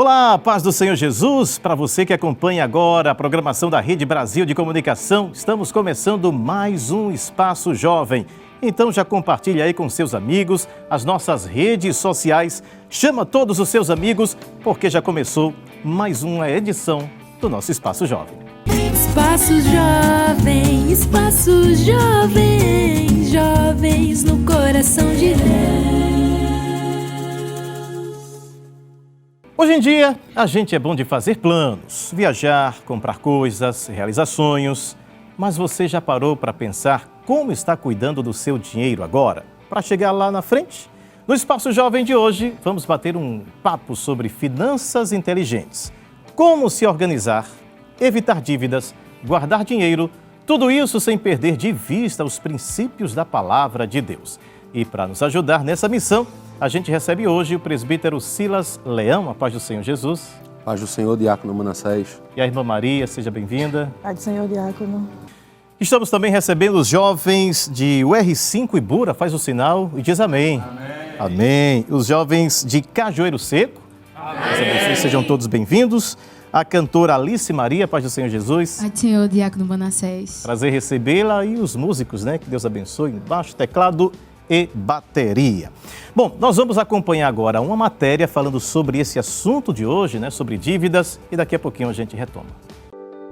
Olá, paz do Senhor Jesus. Para você que acompanha agora a programação da Rede Brasil de Comunicação, estamos começando mais um Espaço Jovem. Então já compartilha aí com seus amigos as nossas redes sociais. Chama todos os seus amigos, porque já começou mais uma edição do nosso Espaço Jovem. Espaço Jovem, Espaço Jovem, jovens no coração de Deus. Hoje em dia, a gente é bom de fazer planos, viajar, comprar coisas, realizar sonhos. Mas você já parou para pensar como está cuidando do seu dinheiro agora, para chegar lá na frente? No Espaço Jovem de hoje, vamos bater um papo sobre finanças inteligentes. Como se organizar, evitar dívidas, guardar dinheiro, tudo isso sem perder de vista os princípios da Palavra de Deus. E para nos ajudar nessa missão, a gente recebe hoje o presbítero Silas Leão, a paz do Senhor Jesus. Paz do Senhor, diácono Manassés. E a irmã Maria, seja bem-vinda. Paz do Senhor, diácono. Estamos também recebendo os jovens de UR5 Ibura, faz o sinal e diz amém. Amém. Amém. Os jovens de Cajueiro Seco. Amém. Sejam todos bem-vindos. A cantora Alice Maria, paz do Senhor Jesus. Paz do Senhor, diácono Manassés. Prazer recebê-la e os músicos, né? Que Deus abençoe. Baixo, teclado e bateria. Bom, nós vamos acompanhar agora uma matéria falando sobre esse assunto de hoje, né? Sobre dívidas, e daqui a pouquinho a gente retoma.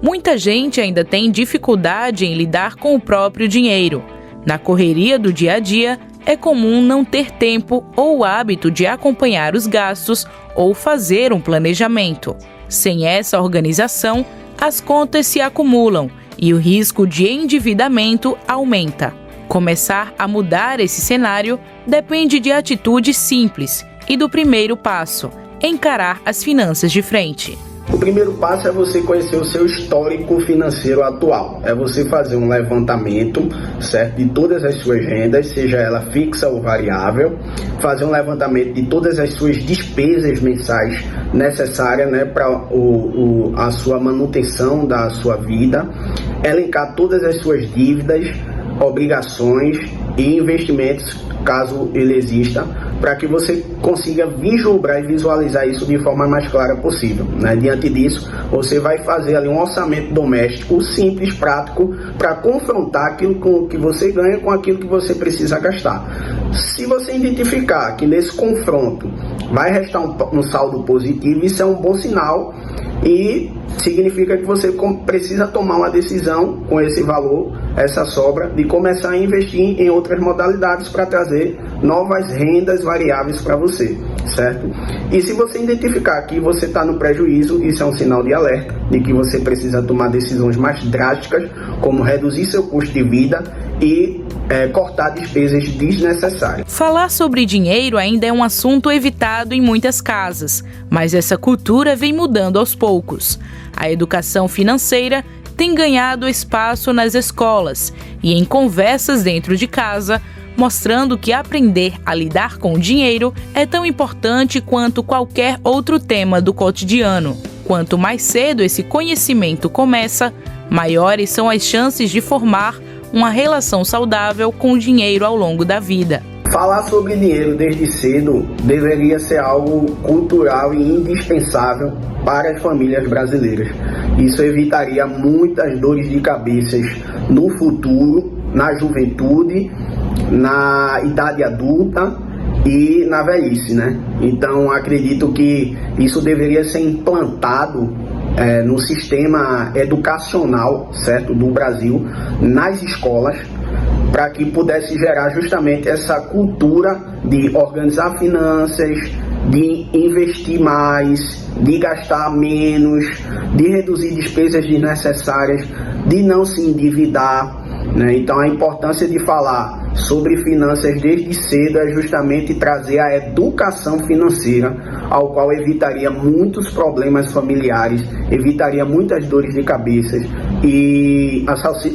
Muita gente ainda tem dificuldade em lidar com o próprio dinheiro. Na correria do dia a dia, é comum não ter tempo ou o hábito de acompanhar os gastos ou fazer um planejamento. Sem essa organização, as contas se acumulam e o risco de endividamento aumenta. Começar a mudar esse cenário depende de atitudes simples e do primeiro passo, encarar as finanças de frente. O primeiro passo é você conhecer o seu histórico financeiro atual. É você fazer um levantamento, certo, de todas as suas rendas, seja ela fixa ou variável, fazer um levantamento de todas as suas despesas mensais necessárias, né, para a sua manutenção da sua vida, elencar todas as suas dívidas, obrigações e investimentos, caso ele exista, para que você consiga vislumbrar e visualizar isso de forma mais clara possível, né? Diante disso, você vai fazer ali um orçamento doméstico simples, prático, para confrontar aquilo que você ganha com aquilo que você precisa gastar. Se você identificar que nesse confronto vai restar um saldo positivo, isso é um bom sinal e significa que você precisa tomar uma decisão com esse valor, essa sobra, de começar a investir em outras modalidades para trazer novas rendas variáveis para você, certo? E se você identificar que você está no prejuízo, isso é um sinal de alerta, de que você precisa tomar decisões mais drásticas, como reduzir seu custo de vida e cortar despesas desnecessárias. Falar sobre dinheiro ainda é um assunto evitado em muitas casas, mas essa cultura vem mudando aos poucos. A educação financeira tem ganhado espaço nas escolas e em conversas dentro de casa, mostrando que aprender a lidar com o dinheiro é tão importante quanto qualquer outro tema do cotidiano. Quanto mais cedo esse conhecimento começa, maiores são as chances de formar uma relação saudável com o dinheiro ao longo da vida. Falar sobre dinheiro desde cedo deveria ser algo cultural e indispensável para as famílias brasileiras. Isso evitaria muitas dores de cabeça no futuro, na juventude, na idade adulta e na velhice, né? Então, acredito que isso deveria ser implantado no sistema educacional, certo, do Brasil, nas escolas, para que pudesse gerar justamente essa cultura de organizar finanças, de investir mais, de gastar menos, de reduzir despesas desnecessárias, de não se endividar, né? Então a importância de falar sobre finanças desde cedo é justamente trazer a educação financeira, ao qual evitaria muitos problemas familiares, evitaria muitas dores de cabeça e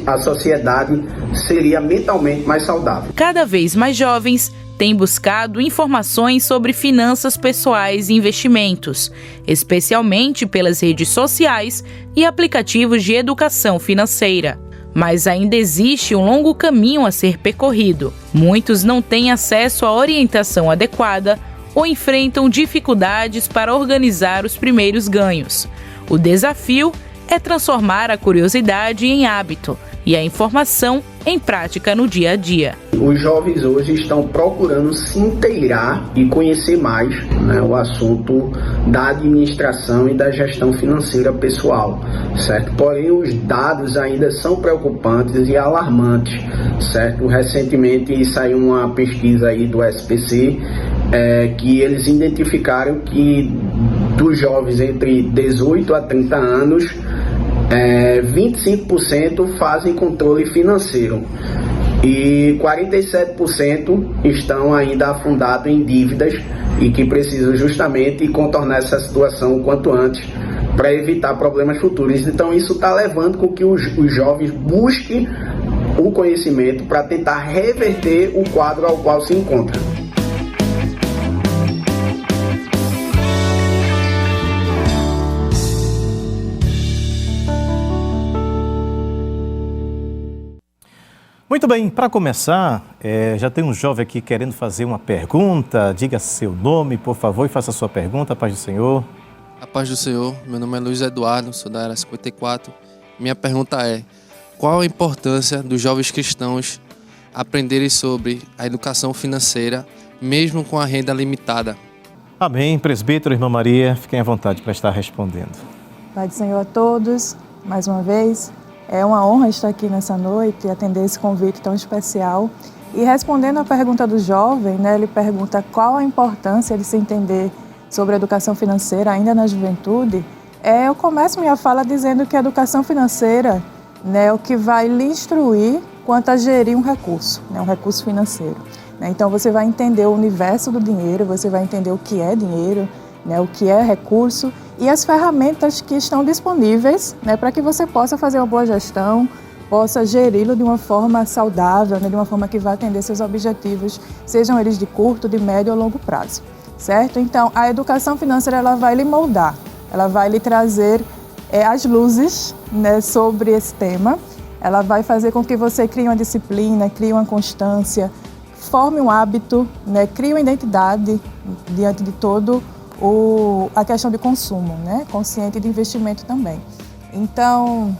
a sociedade seria mentalmente mais saudável. Cada vez mais jovens têm buscado informações sobre finanças pessoais e investimentos, especialmente pelas redes sociais e aplicativos de educação financeira. Mas ainda existe um longo caminho a ser percorrido. Muitos não têm acesso à orientação adequada ou enfrentam dificuldades para organizar os primeiros ganhos. O desafio é transformar a curiosidade em hábito e a informação em prática no dia a dia. Os jovens hoje estão procurando se inteirar e conhecer mais, né, o assunto da administração e da gestão financeira pessoal, certo? Porém, os dados ainda são preocupantes e alarmantes, certo? Recentemente saiu uma pesquisa aí do SPC que eles identificaram que dos jovens entre 18 a 30 anos, 25% fazem controle financeiro e 47% estão ainda afundados em dívidas e que precisam justamente contornar essa situação o quanto antes para evitar problemas futuros. Então isso está levando com que os jovens busquem o conhecimento para tentar reverter o quadro ao qual se encontram. Muito bem, para começar, já tem um jovem aqui querendo fazer uma pergunta. Diga seu nome, por favor, e faça a sua pergunta. A paz do Senhor. A paz do Senhor. Meu nome é Luiz Eduardo, sou da Área 54. Minha pergunta é: qual a importância dos jovens cristãos aprenderem sobre a educação financeira, mesmo com a renda limitada? Amém. Presbítero, irmã Maria, fiquem à vontade para estar respondendo. Pai do Senhor a todos, mais uma vez. É uma honra estar aqui nessa noite e atender esse convite tão especial. E respondendo à pergunta do jovem, né, ele pergunta qual a importância de se entender sobre a educação financeira ainda na juventude. Eu começo minha fala dizendo que a educação financeira, né, é o que vai lhe instruir quanto a gerir um recurso financeiro. Né? Então você vai entender o universo do dinheiro, você vai entender o que é dinheiro, né, o que é recurso e as ferramentas que estão disponíveis, né, para que você possa fazer uma boa gestão, possa geri-lo de uma forma saudável, né, de uma forma que vai atender seus objetivos, sejam eles de curto, de médio ou longo prazo, certo? Então, a educação financeira ela vai lhe moldar, ela vai lhe trazer as luzes, né, sobre esse tema, ela vai fazer com que você crie uma disciplina, crie uma constância, forme um hábito, né, crie uma identidade diante de todo a questão de consumo, né? Consciente de investimento também. Então,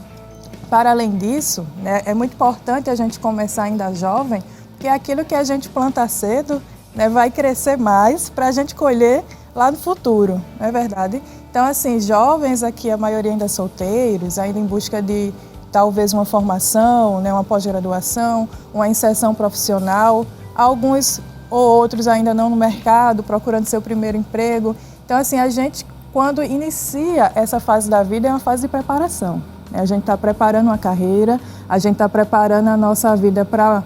para além disso, né, é muito importante a gente começar ainda jovem, porque aquilo que a gente planta cedo, né, vai crescer mais para a gente colher lá no futuro, não é verdade? Então, assim, jovens aqui, a maioria ainda solteiros, ainda em busca de talvez uma formação, né, uma pós-graduação, uma inserção profissional, alguns ou outros ainda não no mercado, procurando seu primeiro emprego. Então, assim, a gente, quando inicia essa fase da vida, é uma fase de preparação. Né? A gente está preparando uma carreira, a gente está preparando a nossa vida para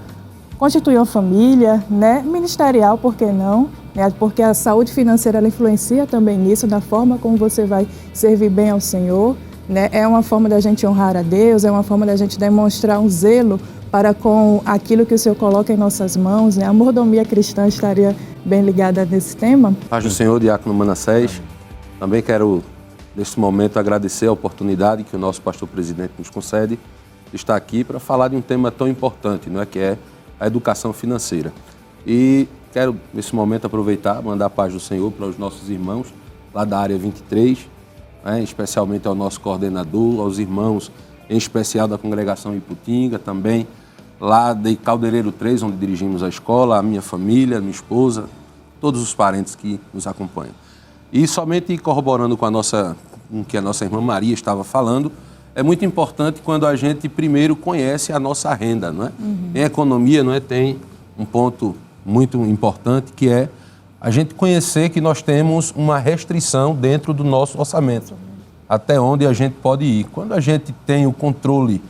constituir uma família, né? Ministerial, por que não? Né? Porque a saúde financeira ela influencia também nisso, da forma como você vai servir bem ao Senhor. Né? É uma forma da gente honrar a Deus, é uma forma da gente demonstrar um zelo para com aquilo que o Senhor coloca em nossas mãos, né? A mordomia cristã estaria bem ligada nesse tema. Paz do Senhor, Diácono Manassés. Também quero, neste momento, agradecer a oportunidade que o nosso pastor presidente nos concede de estar aqui para falar de um tema tão importante, não é, que é a educação financeira. E quero, nesse momento, aproveitar, mandar a paz do Senhor para os nossos irmãos lá da área 23, né? Especialmente ao nosso coordenador, aos irmãos, em especial da congregação Iputinga, também lá de Caldeireiro 3, onde dirigimos a escola, a minha família, a minha esposa, todos os parentes que nos acompanham. E somente corroborando com o que a nossa irmã Maria estava falando, é muito importante quando a gente primeiro conhece a nossa renda, não é? Em economia, não é, tem um ponto muito importante que é a gente conhecer que nós temos uma restrição dentro do nosso orçamento, até onde a gente pode ir. Quando a gente tem o controle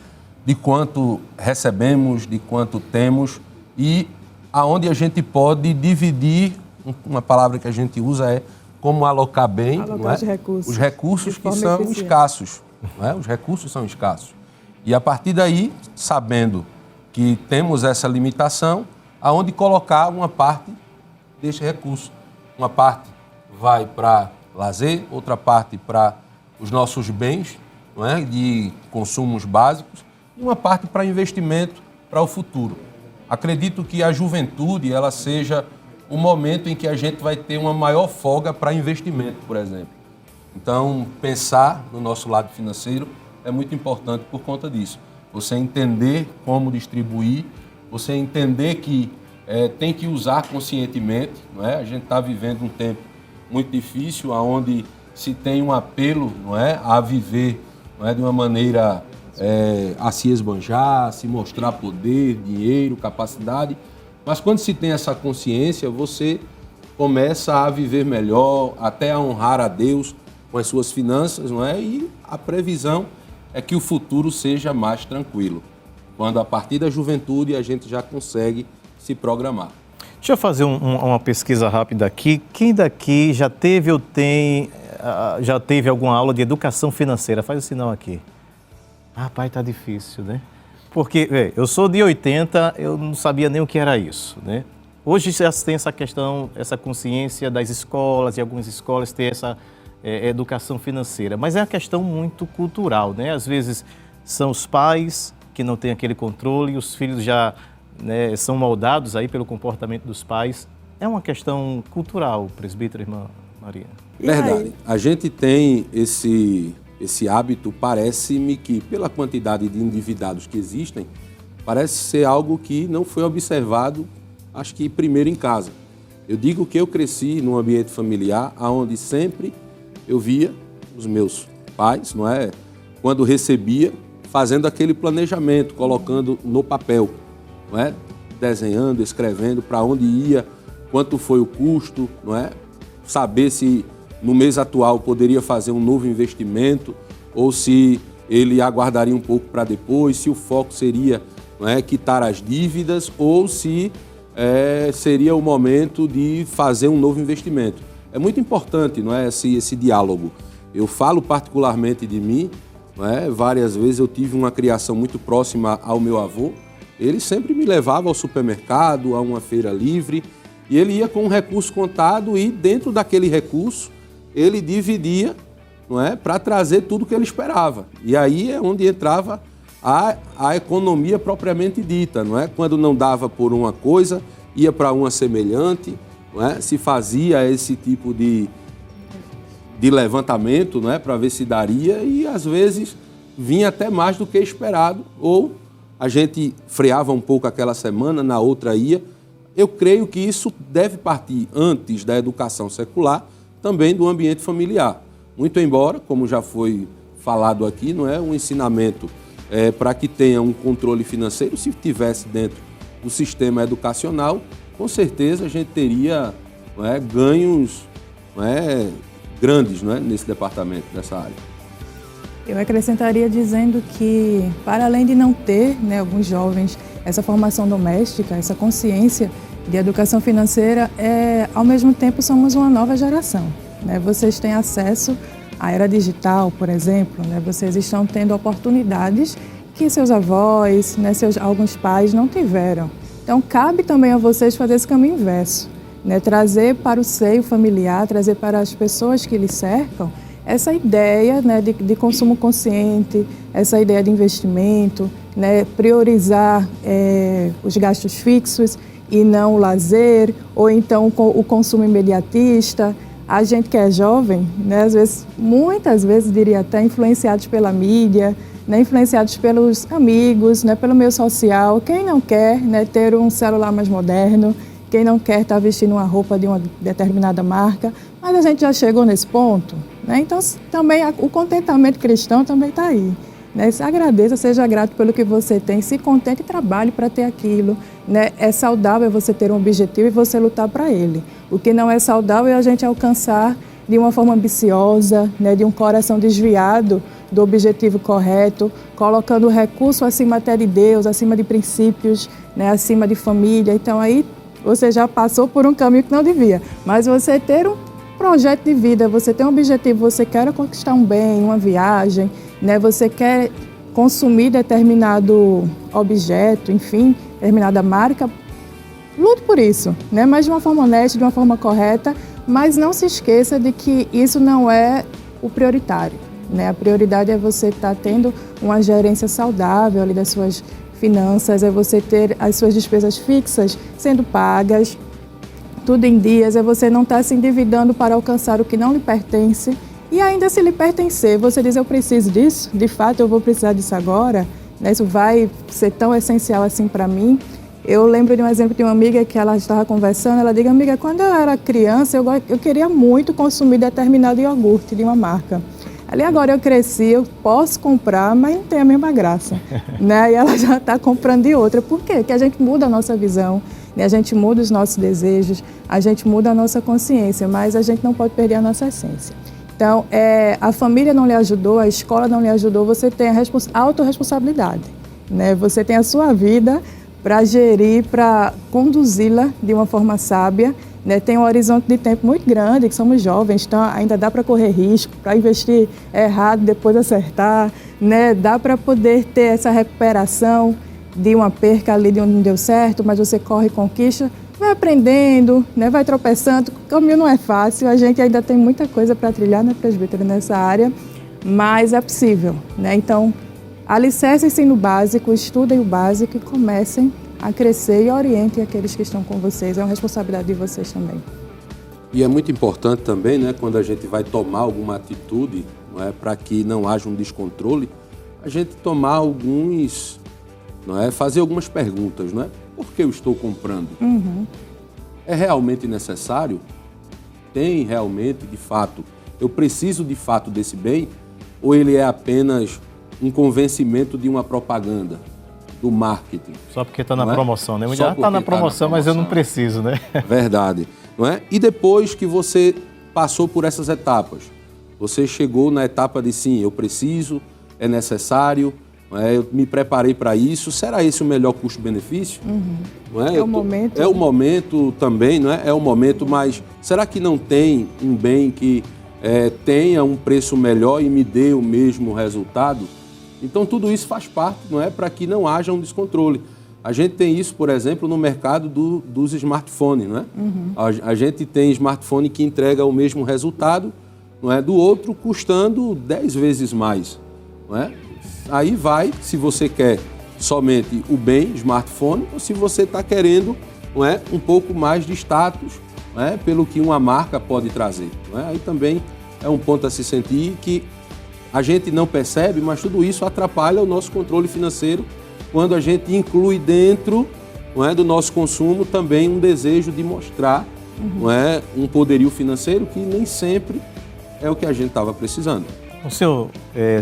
de quanto recebemos, de quanto temos e aonde a gente pode dividir, uma palavra que a gente usa é como alocar bem, não é? Os recursos que são escassos. Não é? Os recursos são escassos. E a partir daí, sabendo que temos essa limitação, aonde colocar uma parte deste recurso. Uma parte vai para lazer, outra parte para os nossos bens, não é? De consumos básicos, e uma parte para investimento para o futuro. Acredito que a juventude ela seja o momento em que a gente vai ter uma maior folga para investimento, por exemplo. Então, pensar no nosso lado financeiro é muito importante por conta disso. Você entender como distribuir, você entender que tem que usar conscientemente, não é? A gente está vivendo um tempo muito difícil, onde se tem um apelo, não é, a viver, não é, de uma maneira a se esbanjar, a se mostrar poder, dinheiro, capacidade. Mas quando se tem essa consciência, você começa a viver melhor, até a honrar a Deus com as suas finanças, não é? E a previsão é que o futuro seja mais tranquilo, quando a partir da juventude a gente já consegue se programar. Deixa eu fazer uma pesquisa rápida aqui. Quem daqui já teve ou já teve alguma aula de educação financeira? Faz o sinal aqui. Rapaz, tá difícil, né? Porque, eu sou de 80, eu não sabia nem o que era isso, né? Hoje já tem essa questão, essa consciência das escolas, e algumas escolas têm essa educação financeira, mas é uma questão muito cultural, né? Às vezes são os pais que não têm aquele controle, os filhos já, né, são moldados aí pelo comportamento dos pais. É uma questão cultural, presbítero, irmã Maria. Verdade. A gente tem esse hábito, parece-me que, pela quantidade de endividados que existem, parece ser algo que não foi observado, acho que primeiro em casa. Eu digo que eu cresci num ambiente familiar onde sempre eu via os meus pais, não é, quando recebia, fazendo aquele planejamento, colocando no papel, não é, desenhando, escrevendo para onde ia, quanto foi o custo, não é, saber se no mês atual poderia fazer um novo investimento ou se ele aguardaria um pouco para depois, se o foco seria, não é, quitar as dívidas ou se seria o momento de fazer um novo investimento. É muito importante, não é, esse diálogo. Eu falo particularmente de mim, não é, várias vezes eu tive uma criação muito próxima ao meu avô. Ele sempre me levava ao supermercado, a uma feira livre, e ele ia com um recurso contado e dentro daquele recurso ele dividia, não é, para trazer tudo que ele esperava. E aí é onde entrava a economia propriamente dita, não é? Quando não dava por uma coisa, ia para uma semelhante, não é? Se fazia esse tipo de levantamento, não é, para ver se daria, e às vezes vinha até mais do que esperado, ou a gente freava um pouco aquela semana, na outra ia. Eu creio que isso deve partir antes da educação secular, também do ambiente familiar. Muito embora, como já foi falado aqui, não é, um ensinamento para que tenha um controle financeiro, se tivesse dentro do sistema educacional, com certeza a gente teria, não é, ganhos, não é, grandes, não é, nesse departamento, nessa área. Eu acrescentaria dizendo que, para além de não ter, né, alguns jovens, essa formação doméstica, essa consciência de educação financeira, ao mesmo tempo somos uma nova geração, né? Vocês têm acesso à era digital, por exemplo, né? Vocês estão tendo oportunidades que seus avós, né, alguns pais não tiveram. Então, cabe também a vocês fazer esse caminho inverso, né? Trazer para o seio familiar, trazer para as pessoas que lhe cercam essa ideia, né, de consumo consciente, essa ideia de investimento, né, priorizar os gastos fixos e não o lazer, ou então o consumo imediatista. A gente que é jovem, né, às vezes, muitas vezes, diria até, influenciados pela mídia, né, influenciados pelos amigos, né, pelo meio social. Quem não quer, né, ter um celular mais moderno, quem não quer estar vestindo uma roupa de uma determinada marca, mas a gente já chegou nesse ponto, né? Então, também o contentamento cristão também está aí, né? Se agradeça, seja grato pelo que você tem, se contente e trabalhe para ter aquilo, né? É saudável você ter um objetivo e você lutar para ele. O que não é saudável é a gente alcançar de uma forma ambiciosa, né? De um coração desviado do objetivo correto, colocando o recurso acima até de Deus, acima de princípios, né? Acima de família. Então, aí você já passou por um caminho que não devia, mas você ter um projeto de vida, você tem um objetivo, você quer conquistar um bem, uma viagem, né? Você quer consumir determinado objeto, enfim, determinada marca, lute por isso, né? Mas de uma forma honesta, de uma forma correta, mas não se esqueça de que isso não é o prioritário, né? A prioridade é você estar tendo uma gerência saudável ali das suas finanças, é você ter as suas despesas fixas sendo pagas, tudo em dias, é você não estar se endividando para alcançar o que não lhe pertence. E ainda se lhe pertencer, você diz, eu preciso disso, de fato eu vou precisar disso agora, né? Isso vai ser tão essencial assim para mim. Eu lembro de um exemplo de uma amiga que ela estava conversando, ela diz, amiga, quando eu era criança, eu queria muito consumir determinado iogurte de uma marca. Ali agora eu cresci, eu posso comprar, mas não tem a mesma graça, né? E ela já está comprando de outra. Por quê? Porque a gente muda a nossa visão, né? A gente muda os nossos desejos, a gente muda a nossa consciência, mas a gente não pode perder a nossa essência. Então, a família não lhe ajudou, a escola não lhe ajudou, você tem a autorresponsabilidade, né? Você tem a sua vida para gerir, para conduzi-la de uma forma sábia, né? Tem um horizonte de tempo muito grande, que somos jovens, então ainda dá para correr risco, para investir errado, depois acertar, né? Dá para poder ter essa recuperação de uma perca ali de onde não deu certo, mas você corre e conquista, vai aprendendo, né? Vai tropeçando, o caminho não é fácil, a gente ainda tem muita coisa para trilhar, né, presbítero, nessa área, mas é possível, né? Então, alicercem-se no básico, estudem o básico e comecem a crescer e orientem aqueles que estão com vocês. É uma responsabilidade de vocês também. E é muito importante também, né, quando a gente vai tomar alguma atitude, não é, para que não haja um descontrole, a gente tomar alguns, não é, fazer algumas perguntas, não é? Por que eu estou comprando? É realmente necessário? Tem realmente, de fato, eu preciso de fato desse bem? Ou ele é apenas um convencimento de uma propaganda, do marketing? Só porque está na não é? promoção, né? Só Já está na promoção, mas eu não promoção. preciso, né? Verdade, não é? E depois que você passou por essas etapas, você chegou na etapa de sim, eu preciso, é necessário, não é? Eu me preparei para isso, será esse o melhor custo-benefício? Não é? É o momento. É o momento também, não é? É o momento, mas será que não tem um bem que tenha um preço melhor e me dê o mesmo resultado? Então tudo isso faz parte, não é, para que não haja um descontrole. A gente tem isso, por exemplo, no mercado dos smartphones, não é? A gente tem smartphone que entrega o mesmo resultado, não é, do outro custando 10 vezes mais, não é? Aí vai, se você quer somente o bem smartphone ou se você está querendo, não é, um pouco mais de status, não é, pelo que uma marca pode trazer, não é? Aí também é um ponto a se sentir que a gente não percebe, mas tudo isso atrapalha o nosso controle financeiro quando a gente inclui dentro, não é, do nosso consumo também um desejo de mostrar, não é, um poderio financeiro que nem sempre é o que a gente estava precisando. O senhor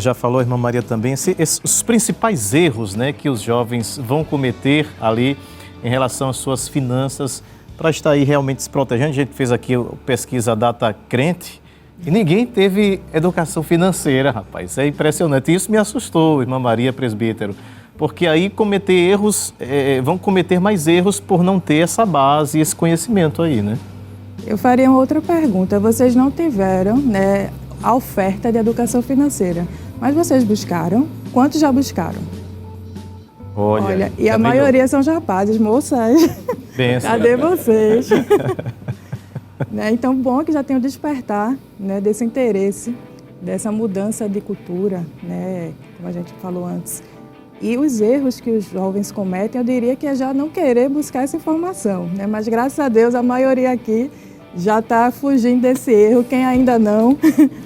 já falou, irmã Maria, também, os principais erros, né, que os jovens vão cometer ali em relação às suas finanças para estar aí realmente se protegendo. A gente fez aqui a pesquisa Data Crente e ninguém teve educação financeira, rapaz. É impressionante. Isso me assustou, irmã Maria, presbítero, porque aí cometer erros, vão cometer mais erros por não ter essa base, esse conhecimento aí, né? Eu faria uma outra pergunta. Vocês não tiveram, né, a oferta de educação financeira, mas vocês buscaram? Quantos já buscaram? Olha, e a maioria são rapazes, moças. Benção. Cadê vocês? Né? Então, bom que já tem o despertar, né, desse interesse, dessa mudança de cultura, né, como a gente falou antes. E os erros que os jovens cometem, eu diria que é já não querer buscar essa informação, né? Mas graças a Deus a maioria aqui já está fugindo desse erro. Quem ainda não,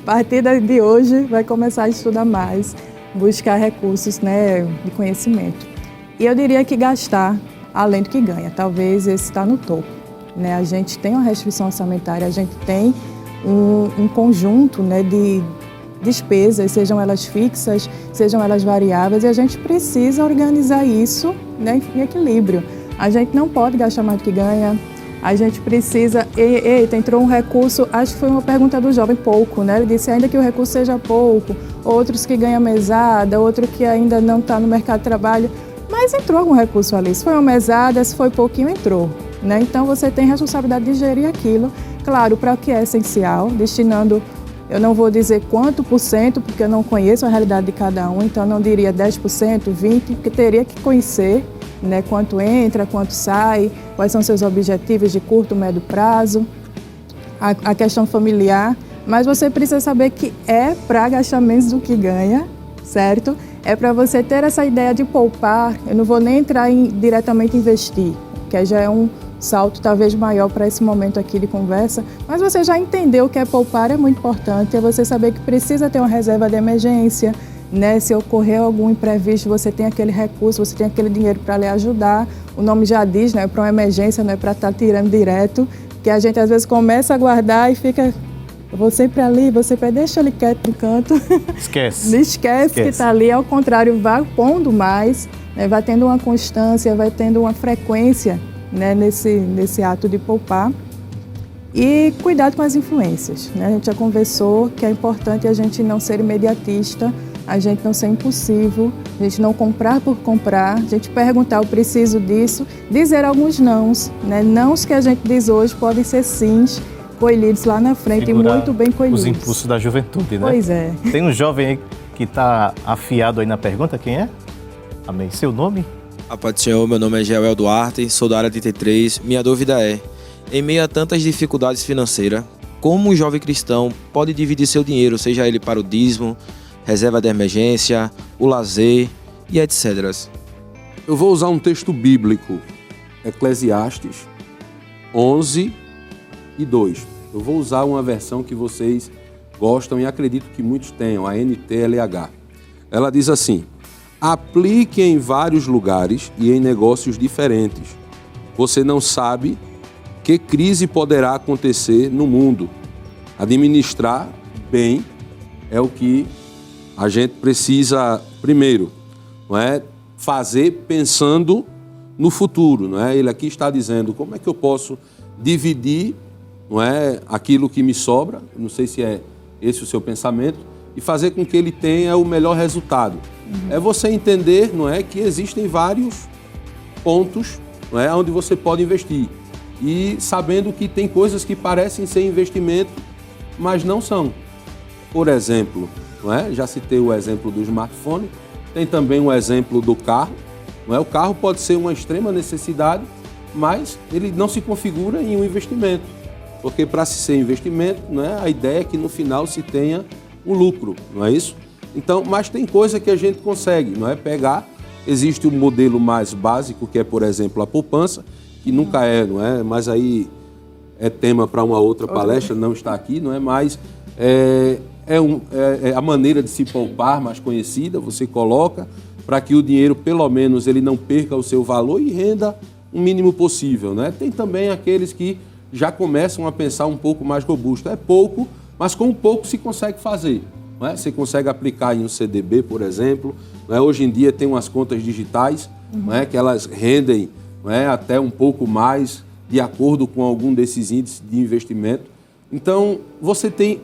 a partir de hoje vai começar a estudar mais, buscar recursos, né, de conhecimento. E eu diria que gastar além do que ganha, talvez esse está no topo, né? A gente tem uma restrição orçamentária, a gente tem um conjunto, né, de despesas, sejam elas fixas, sejam elas variáveis, e a gente precisa organizar isso, né, em equilíbrio. A gente não pode gastar mais do que ganha, a gente precisa... Eita, entrou um recurso, acho que foi uma pergunta do jovem, pouco, né? Ele disse, ainda que o recurso seja pouco, outros que ganham mesada, outro que ainda não está no mercado de trabalho, mas entrou algum recurso ali. Se foi uma mesada, se foi pouquinho, entrou, né? Então você tem responsabilidade de gerir aquilo, claro, para o que é essencial, destinando... Eu não vou dizer quanto por cento, porque eu não conheço a realidade de cada um, então eu não diria 10%, 20%, porque teria que conhecer, né, quanto entra, quanto sai, quais são seus objetivos de curto, médio prazo, a questão familiar, mas você precisa saber que é para gastar menos do que ganha, certo? É para você ter essa ideia de poupar, eu não vou nem entrar em diretamente investir, que já é um salto talvez maior para esse momento aqui de conversa, mas você já entendeu que poupar é muito importante, é você saber que precisa ter uma reserva de emergência, né? Se ocorrer algum imprevisto, você tem aquele recurso, você tem aquele dinheiro para lhe ajudar. O nome já diz, né? Para uma emergência, não é para estar tirando direto, que a gente às vezes começa a guardar e fica, vou sempre ali, deixa ele quieto no canto. Esquece que está ali, ao contrário, vai pondo mais, né? Vai tendo uma constância, vai tendo uma frequência, né? nesse ato de poupar. E cuidado com as influências, né? A gente já conversou que é importante a gente não ser imediatista, a gente não ser impulsivo, a gente não comprar por comprar, a gente perguntar, eu preciso disso, dizer alguns nãos, né? Nãos que a gente diz hoje podem ser sims, colhidos lá na frente e muito bem colhidos. Os impulsos da juventude, né? Pois é. Tem um jovem aí que está afiado aí na pergunta, quem é? Amém. Seu nome? A paz do Senhor, meu nome é Joel Duarte, sou da área 33. Minha dúvida é, em meio a tantas dificuldades financeiras, como um jovem cristão pode dividir seu dinheiro, seja ele para o dízimo, reserva de emergência, o lazer e etc. Eu vou usar um texto bíblico, Eclesiastes 11:2. Eu vou usar uma versão que vocês gostam e acredito que muitos tenham, a NTLH. Ela diz assim: aplique em vários lugares e em negócios diferentes. Você não sabe que crise poderá acontecer no mundo. Administrar bem é o que a gente precisa, primeiro, não é, fazer pensando no futuro. Não é? Ele aqui está dizendo como é que eu posso dividir, não é, aquilo que me sobra, não sei se é esse o seu pensamento, e fazer com que ele tenha o melhor resultado. É você entender, não é, que existem vários pontos, não é, onde você pode investir. E sabendo que tem coisas que parecem ser investimento, mas não são. Por exemplo, não é? Já citei o exemplo do smartphone, tem também o exemplo do carro. Não é? O carro pode ser uma extrema necessidade, mas ele não se configura em um investimento. Porque para se ser investimento, não é? A ideia é que no final se tenha um lucro, não é isso? Então, mas tem coisa que a gente consegue, não é? Pegar, existe um modelo mais básico, que é, por exemplo, a poupança, que nunca é, não é? Mas aí é tema para uma outra palestra, não está aqui, não é? Mas é a maneira de se poupar mais conhecida, você coloca para que o dinheiro, pelo menos, ele não perca o seu valor e renda o mínimo possível, né? Tem também aqueles que já começam a pensar um pouco mais robusto. É pouco, mas com pouco se consegue fazer. Não é? Você consegue aplicar em um CDB, por exemplo. Não é? Hoje em dia tem umas contas digitais, não é? Que elas rendem, não é? Até um pouco mais de acordo com algum desses índices de investimento. Então, você tem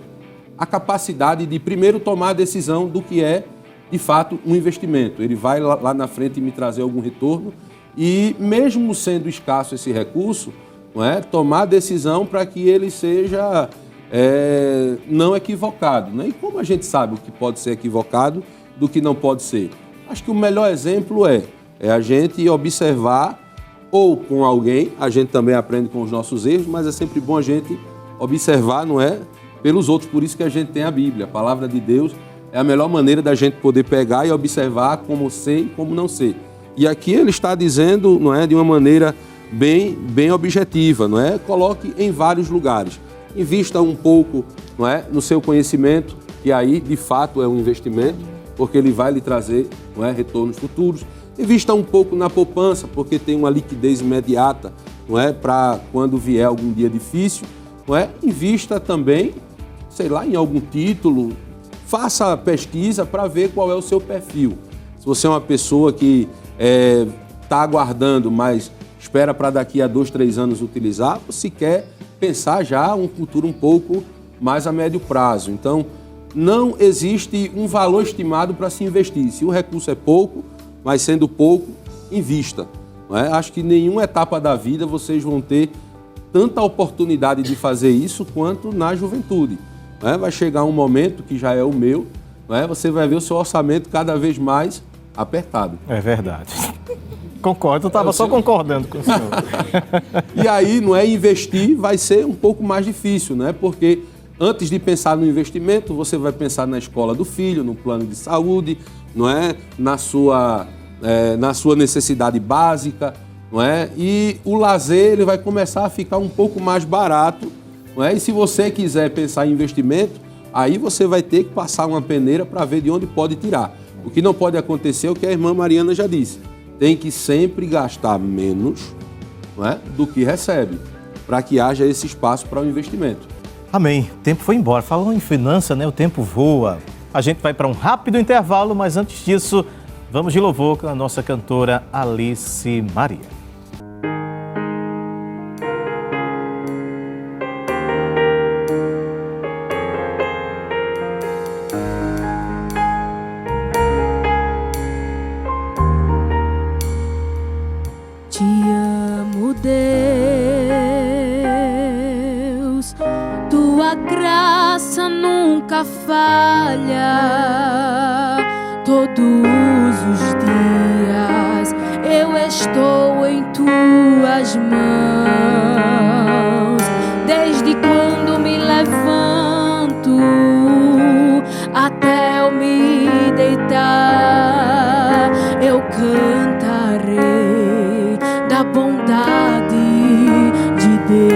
a capacidade de primeiro tomar a decisão do que é, de fato, um investimento. Ele vai lá na frente me trazer algum retorno e, mesmo sendo escasso esse recurso, não é? Tomar a decisão para que ele seja não equivocado. Né? E como a gente sabe o que pode ser equivocado do que não pode ser? Acho que o melhor exemplo é a gente observar ou com alguém, a gente também aprende com os nossos erros, mas é sempre bom a gente observar, não é? Pelos outros, por isso que a gente tem a Bíblia. A palavra de Deus é a melhor maneira da gente poder pegar e observar como ser e como não ser. E aqui ele está dizendo, não é, de uma maneira bem objetiva, não é? Coloque em vários lugares. Invista um pouco, não é, no seu conhecimento, que aí, de fato, é um investimento, porque ele vai lhe trazer, não é, retornos futuros. Invista um pouco na poupança, porque tem uma liquidez imediata, não é, para quando vier algum dia difícil, não é? Invista também, sei lá, em algum título, faça pesquisa para ver qual é o seu perfil. Se você é uma pessoa que está aguardando, mas espera para daqui a 2, 3 anos utilizar, você quer pensar já um futuro um pouco mais a médio prazo. Então, não existe um valor estimado para se investir. Se o recurso é pouco, mas sendo pouco, invista. Não é? Acho que em nenhuma etapa da vida vocês vão ter tanta oportunidade de fazer isso quanto na juventude. Não é? Vai chegar um momento, que já é o meu, não é? Você vai ver o seu orçamento cada vez mais apertado. É verdade. Concordo, eu estava só concordando com o senhor. E aí, não é, investir vai ser um pouco mais difícil, né? Porque antes de pensar no investimento, você vai pensar na escola do filho, no plano de saúde, não é? Na sua necessidade básica. não é? E o lazer ele vai começar a ficar um pouco mais barato, não é? E se você quiser pensar em investimento, aí você vai ter que passar uma peneira para ver de onde pode tirar. O que não pode acontecer é o que a irmã Mariana já disse. Tem que sempre gastar menos, não é, do que recebe, para que haja esse espaço para o investimento. Amém. O tempo foi embora. Falando em finança, né? O tempo voa. A gente vai para um rápido intervalo, mas antes disso, vamos de louvor com a nossa cantora Alice Maria. Te amo, Deus, tua graça nunca falha. Todos os dias eu estou em tuas mãos. Desde quando me levanto até eu me deitar, eu cantarei da bondade de Deus.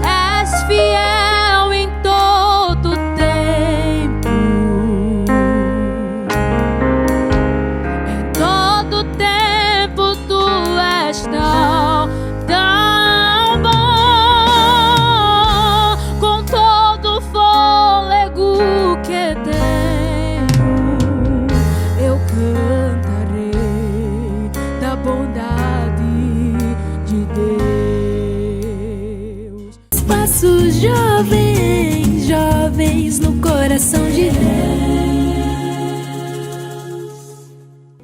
És fiel em todo tempo, em todo tempo tu és tão bom. Com todo o fôlego que tenho, eu cantarei da bondade de Deus. Espaços jovens, jovens no coração de Deus.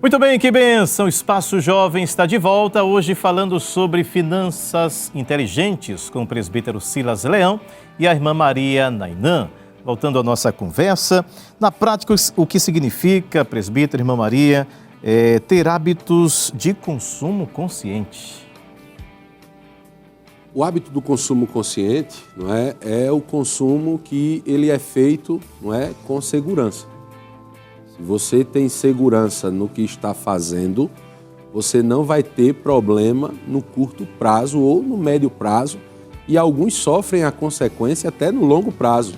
Muito bem, que bênção! O Espaço Jovem está de volta, hoje falando sobre finanças inteligentes com o presbítero Silas Leão e a irmã Maria Nainã. Voltando à nossa conversa, na prática, o que significa, presbítero, irmã Maria, ter hábitos de consumo consciente? O hábito do consumo consciente, não é, é o consumo que ele é feito, não é, com segurança. Se você tem segurança no que está fazendo, você não vai ter problema no curto prazo ou no médio prazo, e alguns sofrem a consequência até no longo prazo.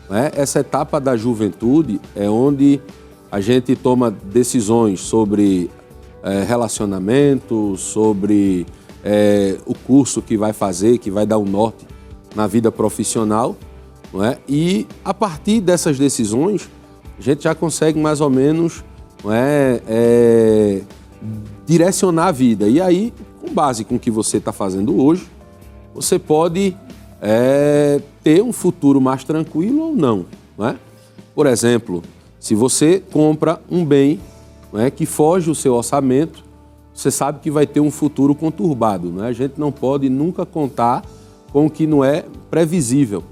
Não é? Essa etapa da juventude é onde a gente toma decisões sobre relacionamento, sobre o curso que vai fazer, que vai dar um norte na vida profissional, não é? E a partir dessas decisões, a gente já consegue mais ou menos, não é, direcionar a vida. E aí, com base com o que você está fazendo hoje, você pode ter um futuro mais tranquilo ou não, não é? Por exemplo, se você compra um bem, não é, que foge do seu orçamento, você sabe que vai ter um futuro conturbado, não é? A gente não pode nunca contar com o que não é previsível,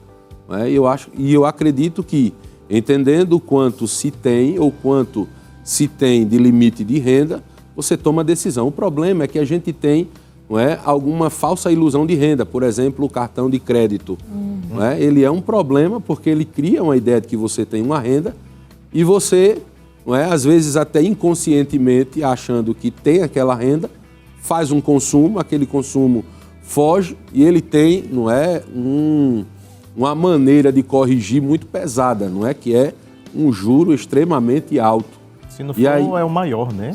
não é? Eu acredito que, entendendo o quanto se tem ou quanto se tem de limite de renda, você toma a decisão. O problema é que a gente tem, não é, alguma falsa ilusão de renda, por exemplo, o cartão de crédito. Não é? Ele é um problema porque ele cria uma ideia de que você tem uma renda e você, não é, às vezes até inconscientemente, achando que tem aquela renda, faz um consumo, aquele consumo foge e ele tem, não é, uma maneira de corrigir muito pesada, não é, que é um juro extremamente alto. Se não for, aí, é o maior, né?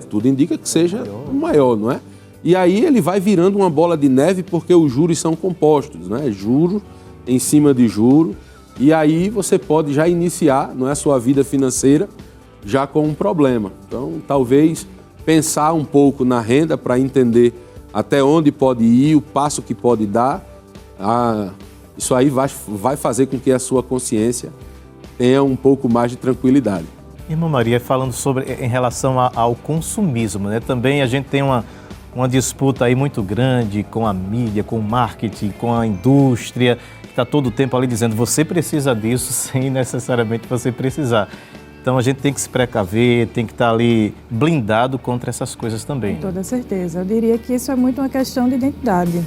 Tudo indica que seja o maior, não é? E aí ele vai virando uma bola de neve porque os juros são compostos, né? Juros em cima de juros. E aí você pode já iniciar, não é, a sua vida financeira já com um problema. Então, talvez pensar um pouco na renda para entender até onde pode ir, o passo que pode dar. Isso aí vai fazer com que a sua consciência tenha um pouco mais de tranquilidade. Irmã Maria, falando sobre em relação ao consumismo, né? Também a gente tem uma disputa aí muito grande com a mídia, com o marketing, com a indústria, que está todo o tempo ali dizendo você precisa disso sem necessariamente você precisar. Então a gente tem que se precaver, tem que estar ali blindado contra essas coisas também. Com toda certeza. Eu diria que isso é muito uma questão de identidade,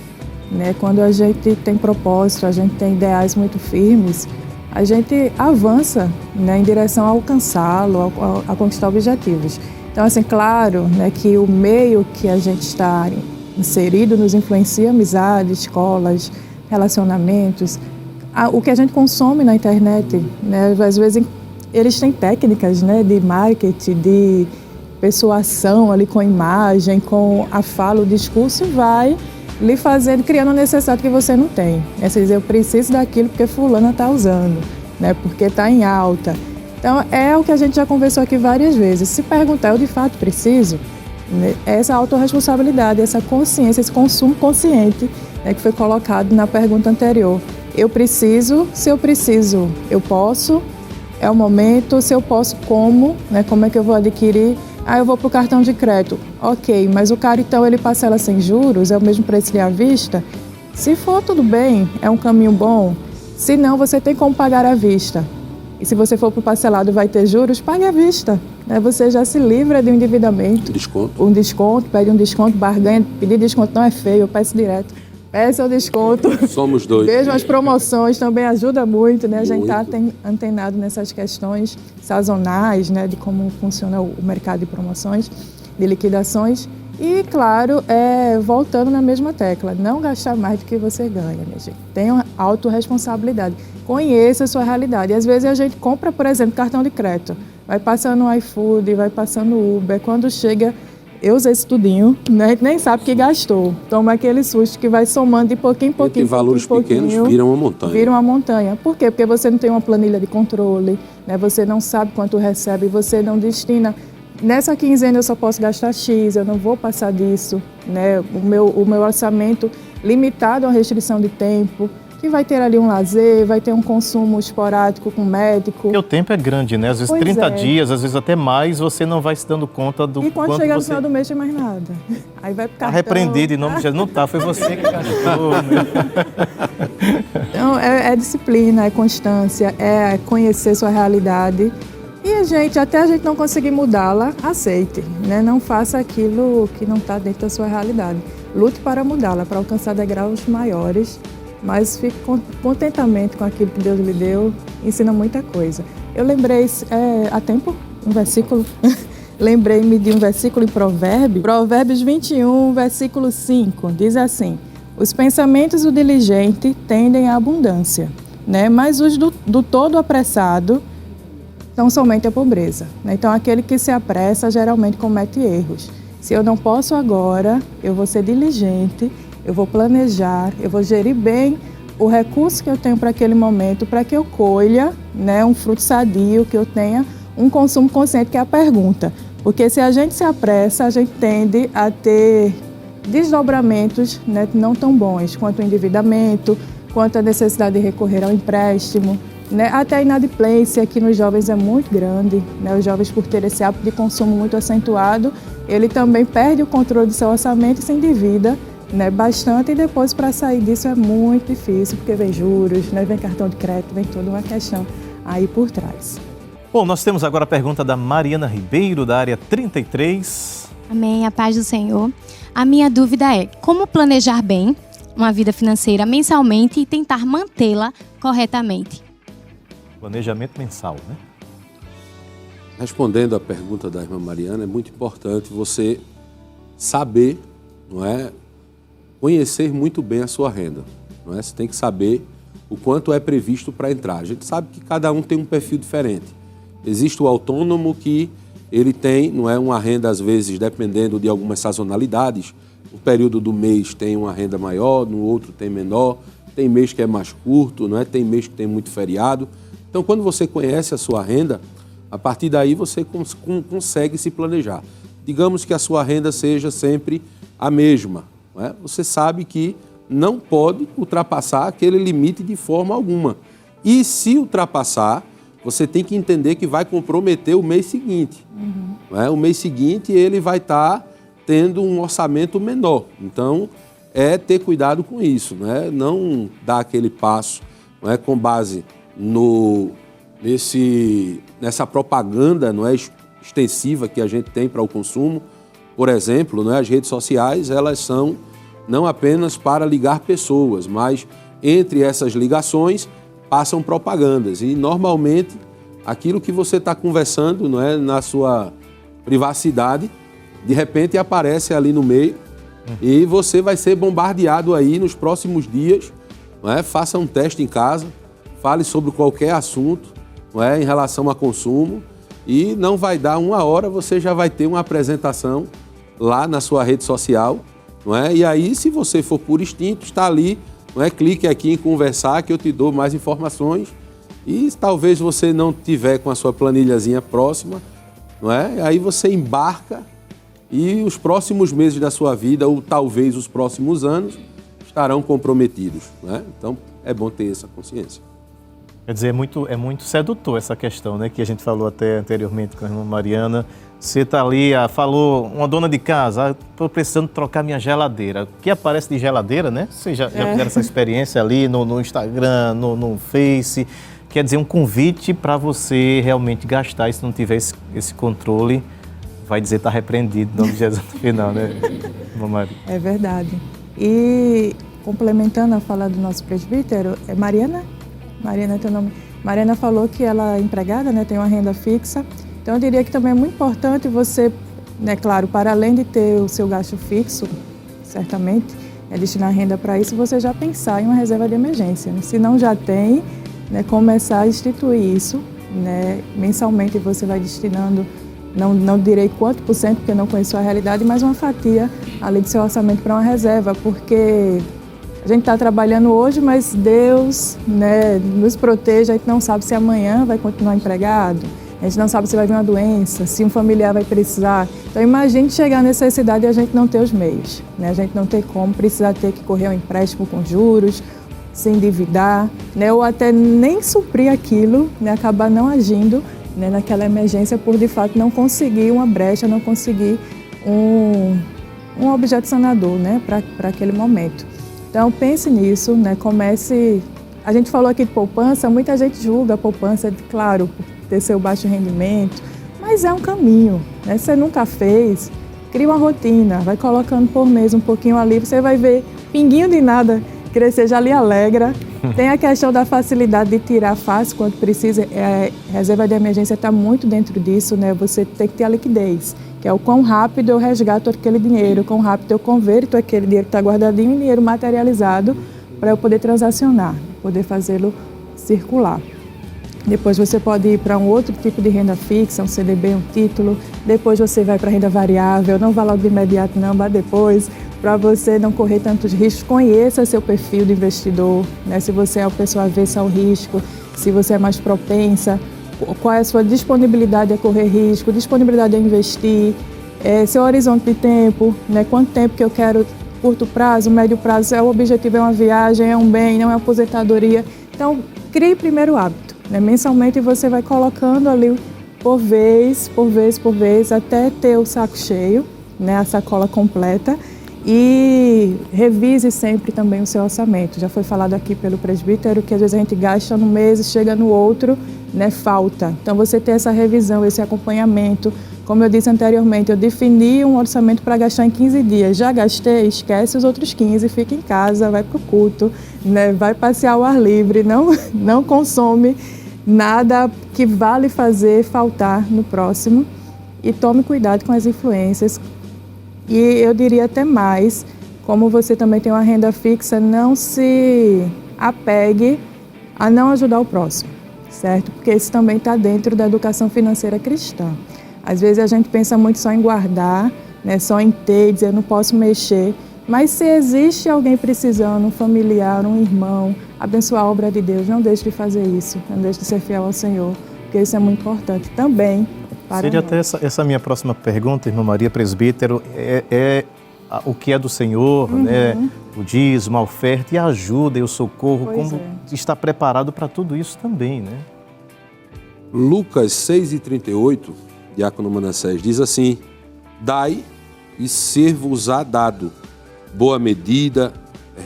né? Quando a gente tem propósito, a gente tem ideais muito firmes, a gente avança, né, em direção a alcançá-lo, a conquistar objetivos. Então, assim, claro, né, que o meio que a gente está inserido nos influencia amizades, escolas, relacionamentos. O que a gente consome na internet, né, às vezes eles têm técnicas, né, de marketing, de persuasão ali com imagem, com a fala, o discurso vai lhe fazendo, criando uma necessidade que você não tem. É dizer, eu preciso daquilo porque fulana está usando, né, porque está em alta. Então, é o que a gente já conversou aqui várias vezes. Se perguntar, eu de fato preciso? Essa autorresponsabilidade, essa consciência, esse consumo consciente, né, que foi colocado na pergunta anterior. Eu preciso, se eu preciso, eu posso, é o momento, se eu posso, como, né, como é que eu vou adquirir? Eu vou para o cartão de crédito. Ok, mas o cartão ele parcela sem juros, é o mesmo preço ali à vista? Se for, tudo bem, é um caminho bom. Se não, você tem como pagar à vista. E se você for para o parcelado vai ter juros, pague à vista. Né? Você já se livra de um endividamento. Desconto. Um desconto, pede um desconto, barganha. Pedir desconto não é feio, eu peço direto. Peça o desconto. Somos dois. Vejam as promoções, também ajuda muito, né? A gente está antenado nessas questões sazonais, né? De como funciona o mercado de promoções, de liquidações. E, claro, voltando na mesma tecla, não gastar mais do que você ganha, minha gente. Tenha autorresponsabilidade. Conheça a sua realidade. E, às vezes, a gente compra, por exemplo, cartão de crédito. Vai passando o iFood, vai passando o Uber. Quando chega, eu usei isso tudinho, né? A gente nem sabe que gastou. Toma aquele susto que vai somando de pouquinho em pouquinho. E valores pequenos viram uma montanha. Viram uma montanha. Por quê? Porque você não tem uma planilha de controle, né? Você não sabe quanto recebe, você não destina. Nessa quinzena eu só posso gastar X, eu não vou passar disso, né? O meu orçamento limitado a uma restrição de tempo, que vai ter ali um lazer, vai ter um consumo esporádico com médico. Porque o tempo é grande, né? Às vezes 30 dias, às vezes até mais, você não vai se dando conta do quanto você... E quando chegar no final do mês, tem mais nada. Aí vai pro cartão. Arrependido em nome de Jesus. Não tá, foi você que gastou. Né? Então, é disciplina, é constância, é conhecer sua realidade. E até a gente não conseguir mudá-la, aceite, né? Não faça aquilo que não está dentro da sua realidade. Lute para mudá-la, para alcançar degraus maiores, mas fique contentamento com aquilo que Deus lhe deu, ensina muita coisa. Eu lembrei, há tempo, um versículo, lembrei-me de um versículo em Provérbios 21, versículo 5, diz assim: os pensamentos do diligente tendem à abundância, né? Mas os do todo apressado então, somente a pobreza. Então, aquele que se apressa geralmente comete erros. Se eu não posso agora, eu vou ser diligente, eu vou planejar, eu vou gerir bem o recurso que eu tenho para aquele momento, para que eu colha, né, um fruto sadio, que eu tenha um consumo consciente, que é a pergunta. Porque se a gente se apressa, a gente tende a ter desdobramentos, né, não tão bons, quanto o endividamento, quanto a necessidade de recorrer ao empréstimo, né? Até a inadimplência aqui nos jovens é muito grande, né? Os jovens, por ter esse hábito de consumo muito acentuado, ele também perde o controle do seu orçamento e se endivida, né, bastante, e depois para sair disso é muito difícil, porque vem juros, né, vem cartão de crédito, vem toda uma questão aí por trás. Bom, nós temos agora a pergunta da Mariana Ribeiro, da área 33. Amém, a paz do Senhor. A minha dúvida é, como planejar bem uma vida financeira mensalmente e tentar mantê-la corretamente? Planejamento mensal, né? Respondendo à pergunta da irmã Mariana, é muito importante você saber, não é, conhecer muito bem a sua renda, não é? Você tem que saber o quanto é previsto para entrar. A gente sabe que cada um tem um perfil diferente. Existe o autônomo que ele tem, não é, uma renda às vezes dependendo de algumas sazonalidades. No período do mês tem uma renda maior, no outro tem menor, tem mês que é mais curto, não é? Tem mês que tem muito feriado. Então, quando você conhece a sua renda, a partir daí você consegue se planejar. Digamos que a sua renda seja sempre a mesma, não é? Você sabe que não pode ultrapassar aquele limite de forma alguma. E se ultrapassar, você tem que entender que vai comprometer o mês seguinte. Não é? O mês seguinte ele vai estar tendo um orçamento menor. Então, é ter cuidado com isso, não é? Não dar aquele passo, não é, com base nessa propaganda, não é, extensiva que a gente tem para o consumo. Por exemplo, não é, as redes sociais, elas são não apenas para ligar pessoas, mas entre essas ligações passam propagandas. E, normalmente, aquilo que você está conversando, não é, na sua privacidade, de repente aparece ali no meio e você vai ser bombardeado aí nos próximos dias. Não é? Faça um teste em casa, fale sobre qualquer assunto, não é, em relação a consumo, e não vai dar uma hora, você já vai ter uma apresentação lá na sua rede social. Não é? E aí, se você for por instinto, está ali, não é? Clique aqui em conversar que eu te dou mais informações. E talvez você não tiver com a sua planilhazinha próxima, não é? Aí você embarca e os próximos meses da sua vida, ou talvez os próximos anos, estarão comprometidos. Não é? Então, é bom ter essa consciência. Quer dizer, é muito sedutor essa questão, né? Que a gente falou até anteriormente com a irmã Mariana. Você está ali, falou, uma dona de casa, estou precisando trocar minha geladeira. O que aparece de geladeira, né? Vocês já fizeram essa experiência ali no Instagram, no Face. Quer dizer, um convite para você realmente gastar. E se não tiver esse controle, vai dizer que está repreendido no nome de Jesus no final, né, irmã Maria? É verdade. E complementando a fala do nosso presbítero, é Mariana? Mariana é teu nome. Mariana falou que ela é empregada, né, tem uma renda fixa. Então, eu diria que também é muito importante você, né, claro, para além de ter o seu gasto fixo, certamente, destinar renda para isso, você já pensar em uma reserva de emergência. Né? Se não já tem, né, começar a instituir isso, né, mensalmente você vai destinando, não direi quanto por cento, porque eu não conheço a realidade, mas uma fatia ali do seu orçamento para uma reserva, porque a gente está trabalhando hoje, mas Deus, né, nos proteja, a gente não sabe se amanhã vai continuar empregado, a gente não sabe se vai vir uma doença, se um familiar vai precisar. Então, imagine chegar à necessidade e a gente não ter os meios, né? A gente não ter como, precisar ter que correr um empréstimo com juros, se endividar, né? Ou até nem suprir aquilo, né? Acabar não agindo, né, naquela emergência por, de fato, não conseguir uma brecha, não conseguir um objeto sanador, né, para aquele momento. Então, pense nisso, né? Comece... A gente falou aqui de poupança, muita gente julga a poupança, claro, por ter seu baixo rendimento, mas é um caminho, né? Você nunca fez, cria uma rotina, vai colocando por mês um pouquinho ali, você vai ver pinguinho de nada crescer, já lhe alegra. Tem a questão da facilidade de tirar fácil quando precisa, reserva de emergência está muito dentro disso, né? Você tem que ter a liquidez, que é o quão rápido eu resgato aquele dinheiro, quão rápido eu converto aquele dinheiro que está guardadinho em dinheiro materializado para eu poder transacionar, poder fazê-lo circular. Depois você pode ir para um outro tipo de renda fixa, um CDB, um título. Depois você vai para a renda variável, não vá logo de imediato não, vá depois, para você não correr tantos riscos. Conheça seu perfil de investidor, né? Se você é uma pessoa avessa ao risco, se você é mais propensa, qual é a sua disponibilidade a correr risco, disponibilidade a investir, seu horizonte de tempo, né? Quanto tempo que eu quero, curto prazo, médio prazo, o objetivo é uma viagem, é um bem, não é uma aposentadoria. Então, crie primeiro o hábito, né? Mensalmente você vai colocando ali por vez, até ter o saco cheio, né? A sacola completa. E revise sempre também o seu orçamento. Já foi falado aqui pelo presbítero que às vezes a gente gasta num mês e chega no outro, né, falta. Então você ter essa revisão, esse acompanhamento. Como eu disse anteriormente, eu defini um orçamento para gastar em 15 dias. Já gastei, esquece os outros 15, fica em casa, vai para o culto, né, vai passear ao ar livre, não consome nada que vale fazer faltar no próximo. E tome cuidado com as influências. E eu diria até mais, como você também tem uma renda fixa, não se apegue a não ajudar o próximo, certo? Porque isso também está dentro da educação financeira cristã. Às vezes a gente pensa muito só em guardar, né, só em ter, dizer eu não posso mexer, mas se existe alguém precisando, um familiar, um irmão, abençoar a obra de Deus, não deixe de fazer isso, não deixe de ser fiel ao Senhor, porque isso é muito importante também. Seria até essa minha próxima pergunta, irmã Maria, presbítero, o que é do Senhor, né? O dízimo, a oferta e a ajuda e o socorro, como está preparado para tudo isso também, né? Lucas 6,38, diácono Manassés, diz assim: dai e ser-vos-á dado, boa medida,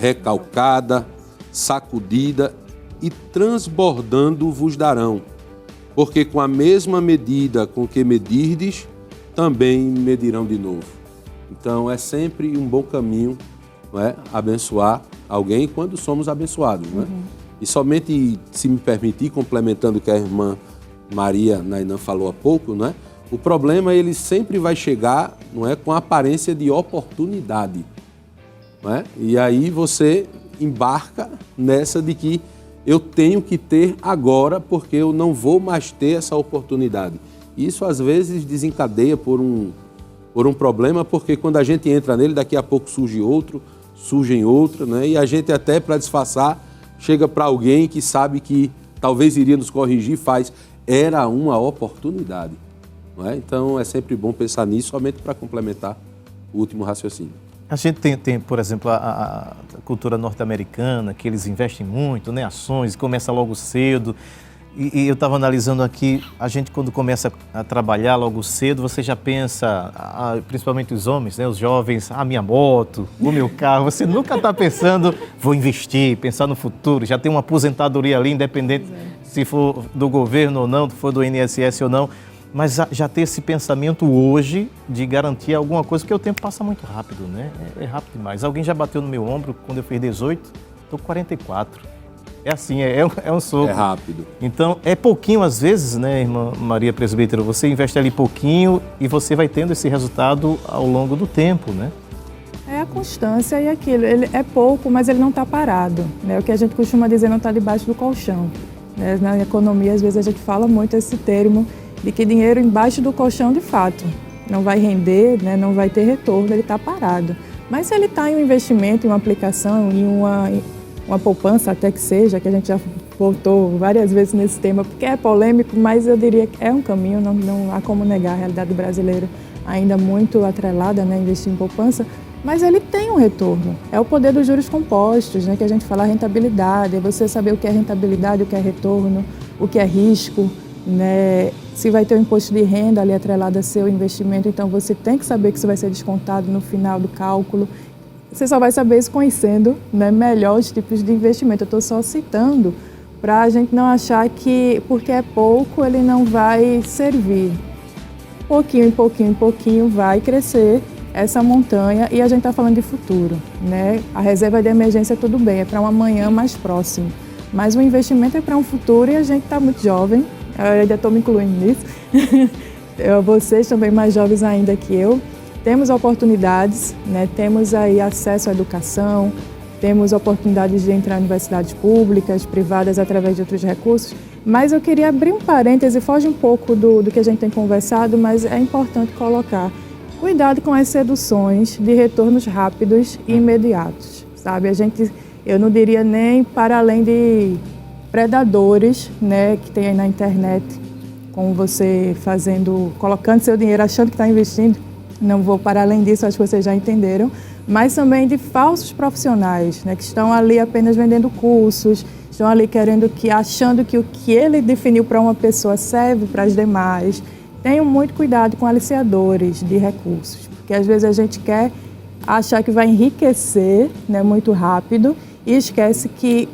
recalcada, sacudida e transbordando vos darão. Porque com a mesma medida com que medirdes, também medirão de novo. Então, é sempre um bom caminho, não é? Abençoar alguém quando somos abençoados. Não é? E somente, se me permitir, complementando o que a irmã Maria Nainã falou há pouco, não é? O problema ele sempre vai chegar, não é, com a aparência de oportunidade, não é? E aí você embarca nessa de que eu tenho que ter agora porque eu não vou mais ter essa oportunidade. Isso às vezes desencadeia por um problema, porque quando a gente entra nele, daqui a pouco surgem outro, né? E a gente até para disfarçar chega para alguém que sabe que talvez iria nos corrigir, era uma oportunidade. Não é? Então é sempre bom pensar nisso, somente para complementar o último raciocínio. A gente tem, por exemplo, a cultura norte-americana, que eles investem muito, né, ações, começa logo cedo. E eu estava analisando aqui, a gente quando começa a trabalhar logo cedo, você já pensa, principalmente os homens, né, os jovens, a minha moto, o meu carro, você nunca está pensando, vou investir, pensar no futuro, já tem uma aposentadoria ali, independente se for do governo ou não, se for do INSS ou não, mas já ter esse pensamento hoje de garantir alguma coisa, porque o tempo passa muito rápido, né? É rápido demais. Alguém já bateu no meu ombro quando eu fiz 18, estou com 44. É assim, é um soco. É rápido. Então, é pouquinho às vezes, né, irmã Maria Presbítero? Você investe ali pouquinho e você vai tendo esse resultado ao longo do tempo, né? É a constância e aquilo. Ele é pouco, mas ele não está parado, né? O que a gente costuma dizer, não está debaixo do colchão, né? Na economia, às vezes, a gente fala muito esse termo de que dinheiro embaixo do colchão, de fato, não vai render, né? Não vai ter retorno, ele está parado. Mas se ele está em um investimento, em uma aplicação, em uma poupança até que seja, que a gente já voltou várias vezes nesse tema, porque é polêmico, mas eu diria que é um caminho, não há como negar a realidade brasileira ainda muito atrelada, né, investir em poupança, mas ele tem um retorno. É o poder dos juros compostos, né, que a gente fala rentabilidade, é você saber o que é rentabilidade, o que é retorno, o que é risco, né, se vai ter um imposto de renda ali atrelado a seu investimento, então você tem que saber que isso vai ser descontado no final do cálculo. Você só vai saber isso conhecendo, né, melhor os tipos de investimento. Eu estou só citando para a gente não achar que, porque é pouco, ele não vai servir. Pouquinho em pouquinho em pouquinho vai crescer essa montanha e a gente está falando de futuro, né? A reserva de emergência tudo bem, é para um amanhã mais próximo. Mas o investimento é para um futuro e a gente está muito jovem, eu ainda estou me incluindo nisso. Vocês também mais jovens ainda que eu. Temos oportunidades, né? Temos aí acesso à educação, temos oportunidades de entrar em universidades públicas, privadas, através de outros recursos, mas eu queria abrir um parêntese, foge um pouco do que a gente tem conversado, mas é importante colocar. Cuidado com as seduções de retornos rápidos e imediatos, sabe? Eu não diria nem para além de predadores, né, que tem aí na internet, com você colocando seu dinheiro, achando que está investindo. Não vou para além disso, acho que vocês já entenderam, mas também de falsos profissionais, né, que estão ali apenas vendendo cursos, estão ali achando que o que ele definiu para uma pessoa serve para as demais. Tenham muito cuidado com aliciadores de recursos, porque às vezes a gente quer achar que vai enriquecer, né, muito rápido e esquece que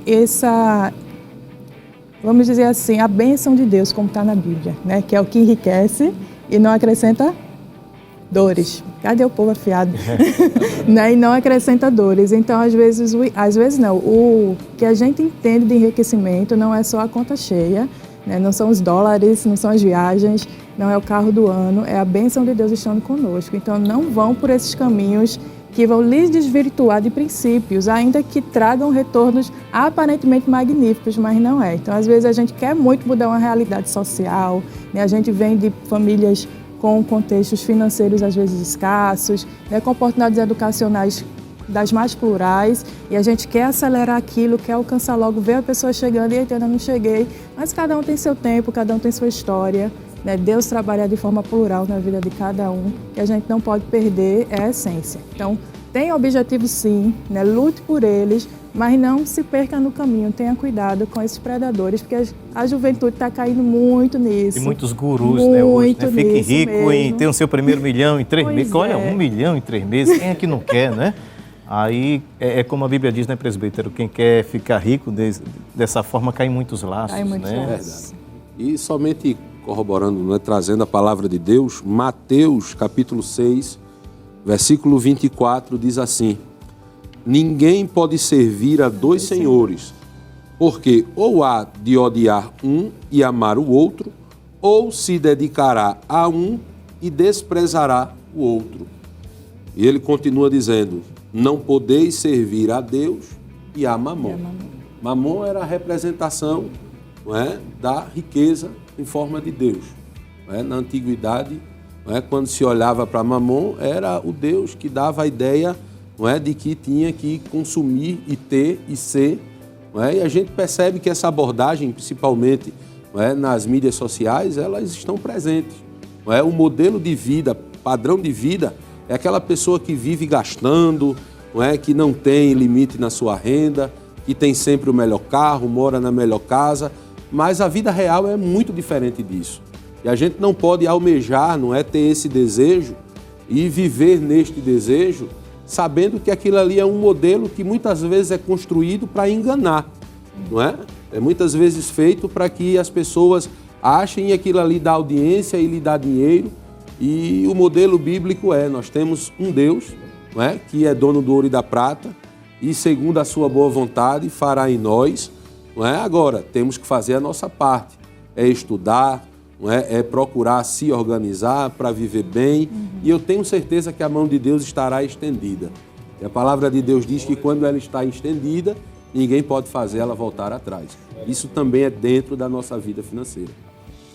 vamos dizer assim, a bênção de Deus, como está na Bíblia, né, que é o que enriquece e não acrescenta dores. Cadê o povo afiado? Né? E não acrescenta dores. Então, às vezes não. O que a gente entende de enriquecimento não é só a conta cheia, né? Não são os dólares, não são as viagens, não é o carro do ano, é a bênção de Deus estando conosco. Então, não vão por esses caminhos que vão lhes desvirtuar de princípios, ainda que tragam retornos aparentemente magníficos, mas não é. Então, às vezes, a gente quer muito mudar uma realidade social, né? A gente vem de famílias com contextos financeiros às vezes escassos, né, com oportunidades educacionais das mais plurais, e a gente quer acelerar aquilo, quer alcançar logo, ver a pessoa chegando e ainda não cheguei, mas cada um tem seu tempo, cada um tem sua história, né? Deus trabalha de forma plural na vida de cada um, que a gente não pode perder é a essência. Então, tem objetivos sim, né? Lute por eles, mas não se perca no caminho, tenha cuidado com esses predadores, porque a juventude está caindo muito nisso. E muitos gurus, né, hoje, né? Fique rico mesmo. e tenha o seu primeiro milhão em 3 meses. Pois Olha, é. 1 milhão em 3 meses, quem é que não quer, né? Aí é como a Bíblia diz, né, presbítero? Quem quer ficar rico dessa forma cai em muitos laços, Cai em muitos né? laços. E somente corroborando, né, trazendo a palavra de Deus, Mateus capítulo 6, versículo 24, diz assim: ninguém pode servir a dois senhores, porque ou há de odiar um e amar o outro, ou se dedicará a um e desprezará o outro. E ele continua dizendo, não podeis servir a Deus e a Mamon. Mamon era a representação, não é, da riqueza em forma de Deus. Não é? Na antiguidade, não é, quando se olhava para Mamon, era o Deus que dava a ideia, não é, de que tinha que consumir e ter e ser. Não é? E a gente percebe que essa abordagem, principalmente, não é, nas mídias sociais, elas estão presentes. Não é? O modelo de vida, padrão de vida, é aquela pessoa que vive gastando, não é? Que não tem limite na sua renda, que tem sempre o melhor carro, mora na melhor casa, mas a vida real é muito diferente disso. E a gente não pode almejar, não é, ter esse desejo e viver neste desejo, sabendo que aquilo ali é um modelo que muitas vezes é construído para enganar, não é? É muitas vezes feito para que as pessoas achem aquilo ali dá audiência e lhe dá dinheiro. E o modelo bíblico nós temos um Deus, não é, que é dono do ouro e da prata e segundo a sua boa vontade fará em nós, não é? Agora, temos que fazer a nossa parte, é estudar, não é procurar se organizar para viver bem, e eu tenho certeza que a mão de Deus estará estendida. E a palavra de Deus diz que quando ela está estendida, ninguém pode fazer ela voltar atrás. Isso também é dentro da nossa vida financeira.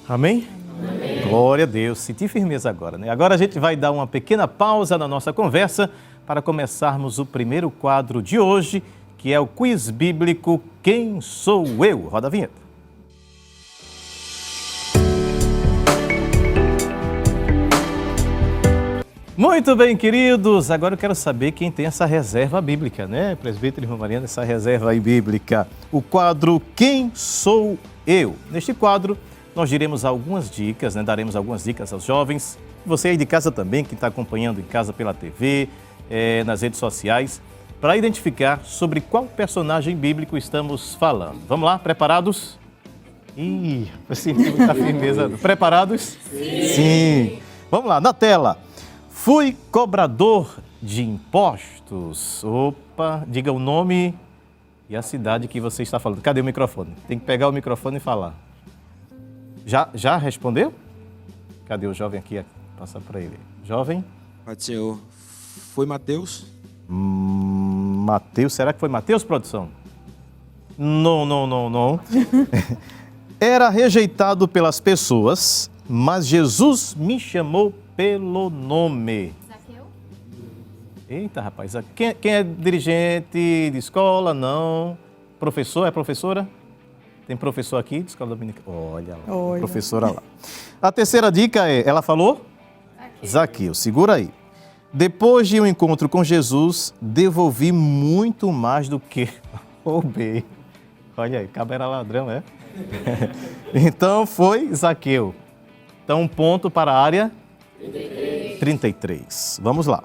Amém? Amém. Glória a Deus. Senti firmeza agora, né? Agora a gente vai dar uma pequena pausa na nossa conversa para começarmos o primeiro quadro de hoje, que é o quiz bíblico Quem Sou Eu? Roda a vinheta. Muito bem, queridos. Agora eu quero saber quem tem essa reserva bíblica, né? Presbítero Irmã Mariana, essa reserva aí bíblica. O quadro Quem Sou Eu? Neste quadro, nós diremos algumas dicas, né? Daremos algumas dicas aos jovens. Você aí de casa também, que está acompanhando em casa pela TV, nas redes sociais, para identificar sobre qual personagem bíblico estamos falando. Vamos lá, preparados? Ih, eu senti muita firmeza. Preparados? Sim! Sim! Vamos lá, na tela. Fui cobrador de impostos. Opa, diga o nome e a cidade que você está falando. Cadê o microfone? Tem que pegar o microfone e falar. Já respondeu? Cadê o jovem aqui? Passa para ele. Jovem? Pai do Senhor. Foi Mateus? Mateus, será que foi Mateus, produção? Não. Era rejeitado pelas pessoas, mas Jesus me chamou pelo nome. Zaqueu? Eita, rapaz. Quem é dirigente de escola? Não. Professor? É professora? Tem professor aqui de escola dominical? Olha lá. Professora lá. A terceira dica é, ela falou? Zaqueu. Segura aí. Depois de um encontro com Jesus, devolvi muito mais do que roubei. Olha aí, cabra era ladrão, é? Então foi Zaqueu. Então, um ponto para a área 33. Vamos lá.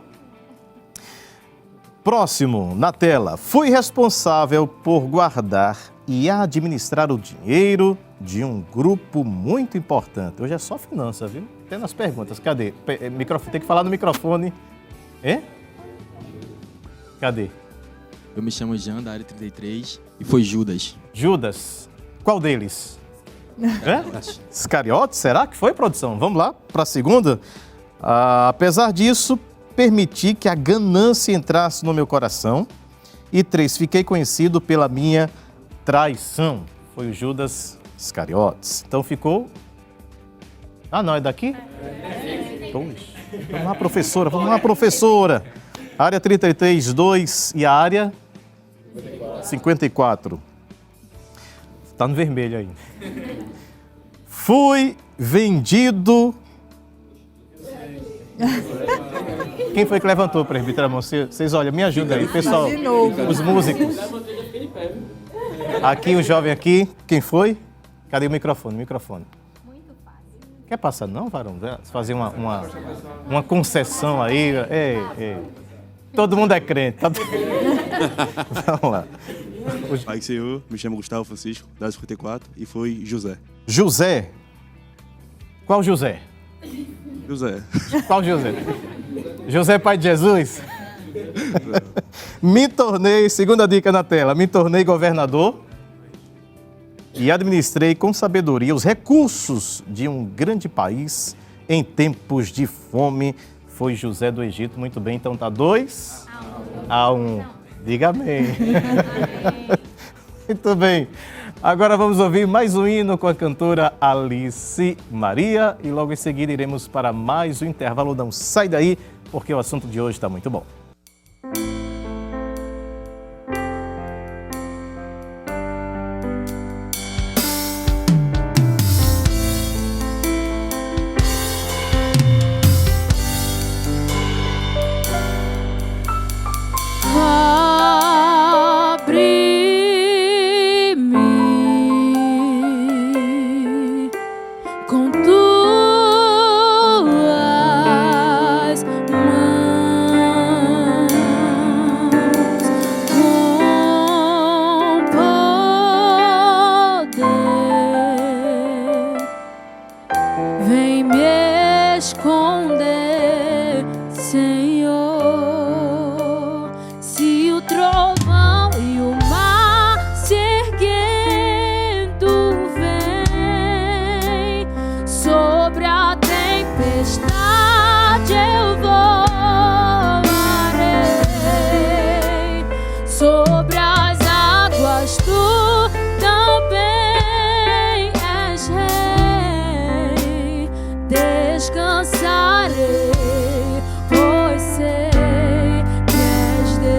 Próximo, na tela. Fui responsável por guardar e administrar o dinheiro de um grupo muito importante. Hoje é só finança, viu? Tem nas perguntas. Cadê? Microfone, tem que falar no microfone. Cadê? Eu me chamo Jean, da área 33, e foi Judas. Judas? Qual deles? Iscariotes? Será que foi, produção? Vamos lá para a segunda. Apesar disso, permiti que a ganância entrasse no meu coração. E 3, fiquei conhecido pela minha traição. Foi o Judas Iscariotes. Então ficou... não, é daqui? Poxa. Vamos lá, professora. Área 33, 2 e a área 54. Está no vermelho aí. Fui vendido... Quem foi que levantou, presbítero? Vocês olham, me ajudam aí, pessoal. Os músicos. Aqui, o jovem aqui. Quem foi? Cadê o microfone? Muito fácil. Quer passar não, varão? Fazer uma concessão aí. Todo mundo é crente. Vamos lá. Pai do Senhor, me chamo Gustavo Francisco, da 54, e foi José. José? Qual José? José. Qual José? José, pai de Jesus? Me tornei, segunda dica na tela, me tornei governador e administrei com sabedoria os recursos de um grande país em tempos de fome. Foi José do Egito. Muito bem, então tá 2-1. Diga amém. Muito bem. Agora vamos ouvir mais um hino com a cantora Alice Maria e logo em seguida iremos para mais um intervalo. Não sai daí, porque o assunto de hoje está muito bom. Com tuas mãos, com poder, vem me esconder, Senhor. Se o trovão e o mar se erguendo vem sobre a tempestade, eu voarei. Sobre as águas tu também és rei. Descansarei, pois sei que és Deus.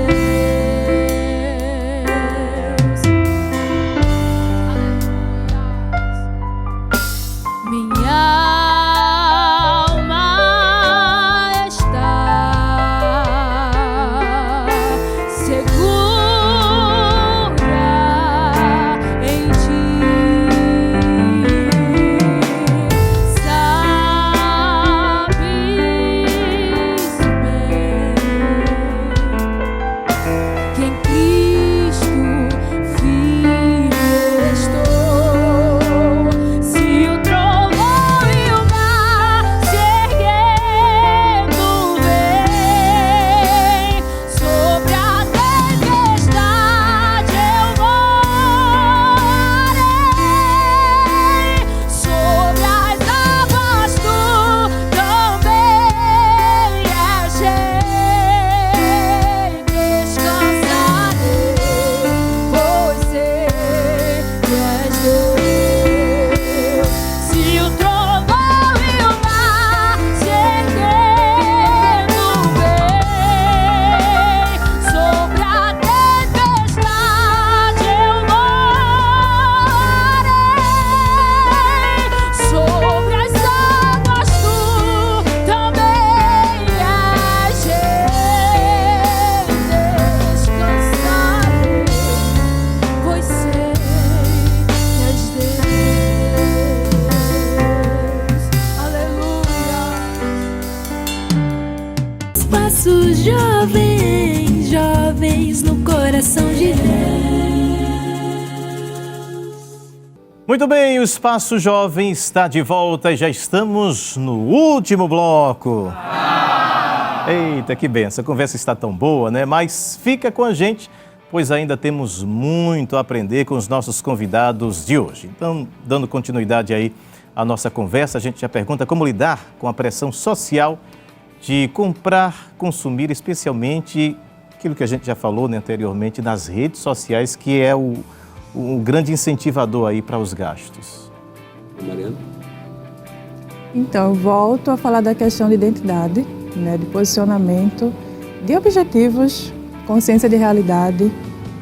Minha alma está segura em ti. Sabes bem que em Cristo Filho estou. Se o trovão e o mar se erguendo vem sobre a tempestade, eu voarei. Sobre as águas tu também és rei. Descansarei, pois sei que és Deus. Se o trovão e o mar se erguendo vem sobre a tempestade, eu voarei. Sobre as águas tu também és rei. Descansarei, pois sei que és Deus. Aleluia. Espaço Jovem, jovens no coração de Deus. Muito bem, o Espaço Jovem está de volta e já estamos no último bloco. Eita, que benção, a conversa está tão boa, né? Mas fica com a gente, pois ainda temos muito a aprender com os nossos convidados de hoje. Então, dando continuidade aí à nossa conversa, a gente já pergunta como lidar com a pressão social de comprar, consumir, especialmente aquilo que a gente já falou, né, anteriormente, nas redes sociais, que é o grande incentivador aí para os gastos. Mariana? Então, eu volto a falar da questão de identidade, né, de posicionamento, de objetivos, consciência de realidade,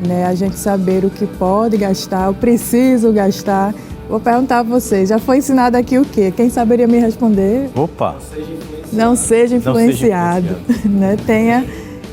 né, a gente saber o que pode gastar, o preciso gastar. Vou perguntar a vocês, já foi ensinado aqui o quê? Quem saberia me responder? Opa! Não seja influenciado, né? Tenha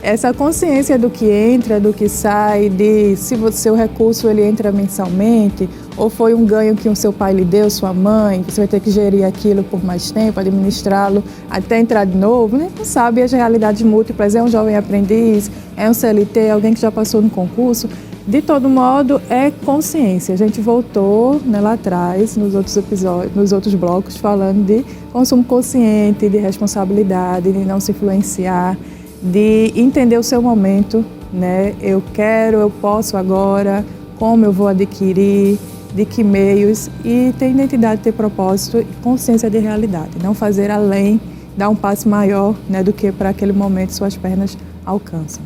essa consciência do que entra, do que sai, de se o seu recurso ele entra mensalmente ou foi um ganho que o seu pai lhe deu, sua mãe, você vai ter que gerir aquilo por mais tempo, administrá-lo até entrar de novo, né? Não sabe as realidades múltiplas, é um jovem aprendiz, é um CLT, alguém que já passou no concurso. De todo modo, é consciência. A gente voltou, né, lá atrás, nos outros episódios, nos outros blocos, falando de consumo consciente, de responsabilidade, de não se influenciar, de entender o seu momento, né? Eu quero, eu posso agora, como eu vou adquirir, de que meios, e ter identidade, ter propósito e consciência de realidade. Não fazer além, dar um passo maior, né, do que para aquele momento suas pernas alcançam.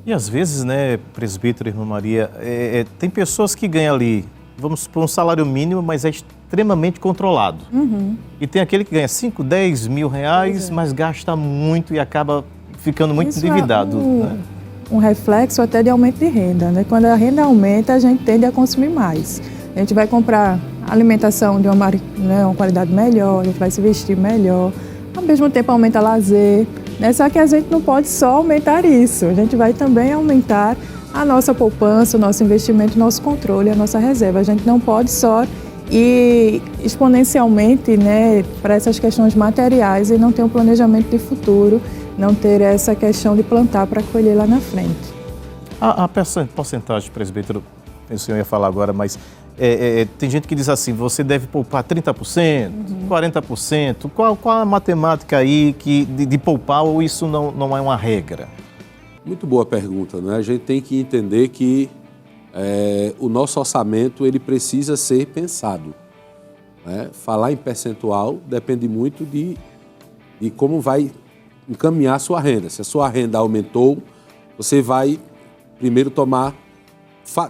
E às vezes, né, presbítero, irmã Maria, tem pessoas que ganham ali, vamos supor, um salário mínimo, mas é extremamente controlado. E tem aquele que ganha 5, 10 mil reais, mas gasta muito e acaba ficando muito endividado. Né? Um reflexo até de aumento de renda, né? Quando a renda aumenta, a gente tende a consumir mais. A gente vai comprar alimentação de uma qualidade melhor, a gente vai se vestir melhor, ao mesmo tempo aumenta lazer, né? Só que a gente não pode só aumentar isso, a gente vai também aumentar a nossa poupança, o nosso investimento, o nosso controle, a nossa reserva. A gente não pode só ir exponencialmente, né, para essas questões materiais e não ter um planejamento de futuro, não ter essa questão de plantar para colher lá na frente. A porcentagem, presbítero, o senhor ia falar agora, mas tem gente que diz assim, você deve poupar 30%, 40%. Qual a matemática aí de poupar, ou isso não é uma regra? Muito boa pergunta, né? A gente tem que entender que o nosso orçamento ele precisa ser pensado. Né? Falar em percentual depende muito de como vai encaminhar a sua renda. Se a sua renda aumentou, você vai primeiro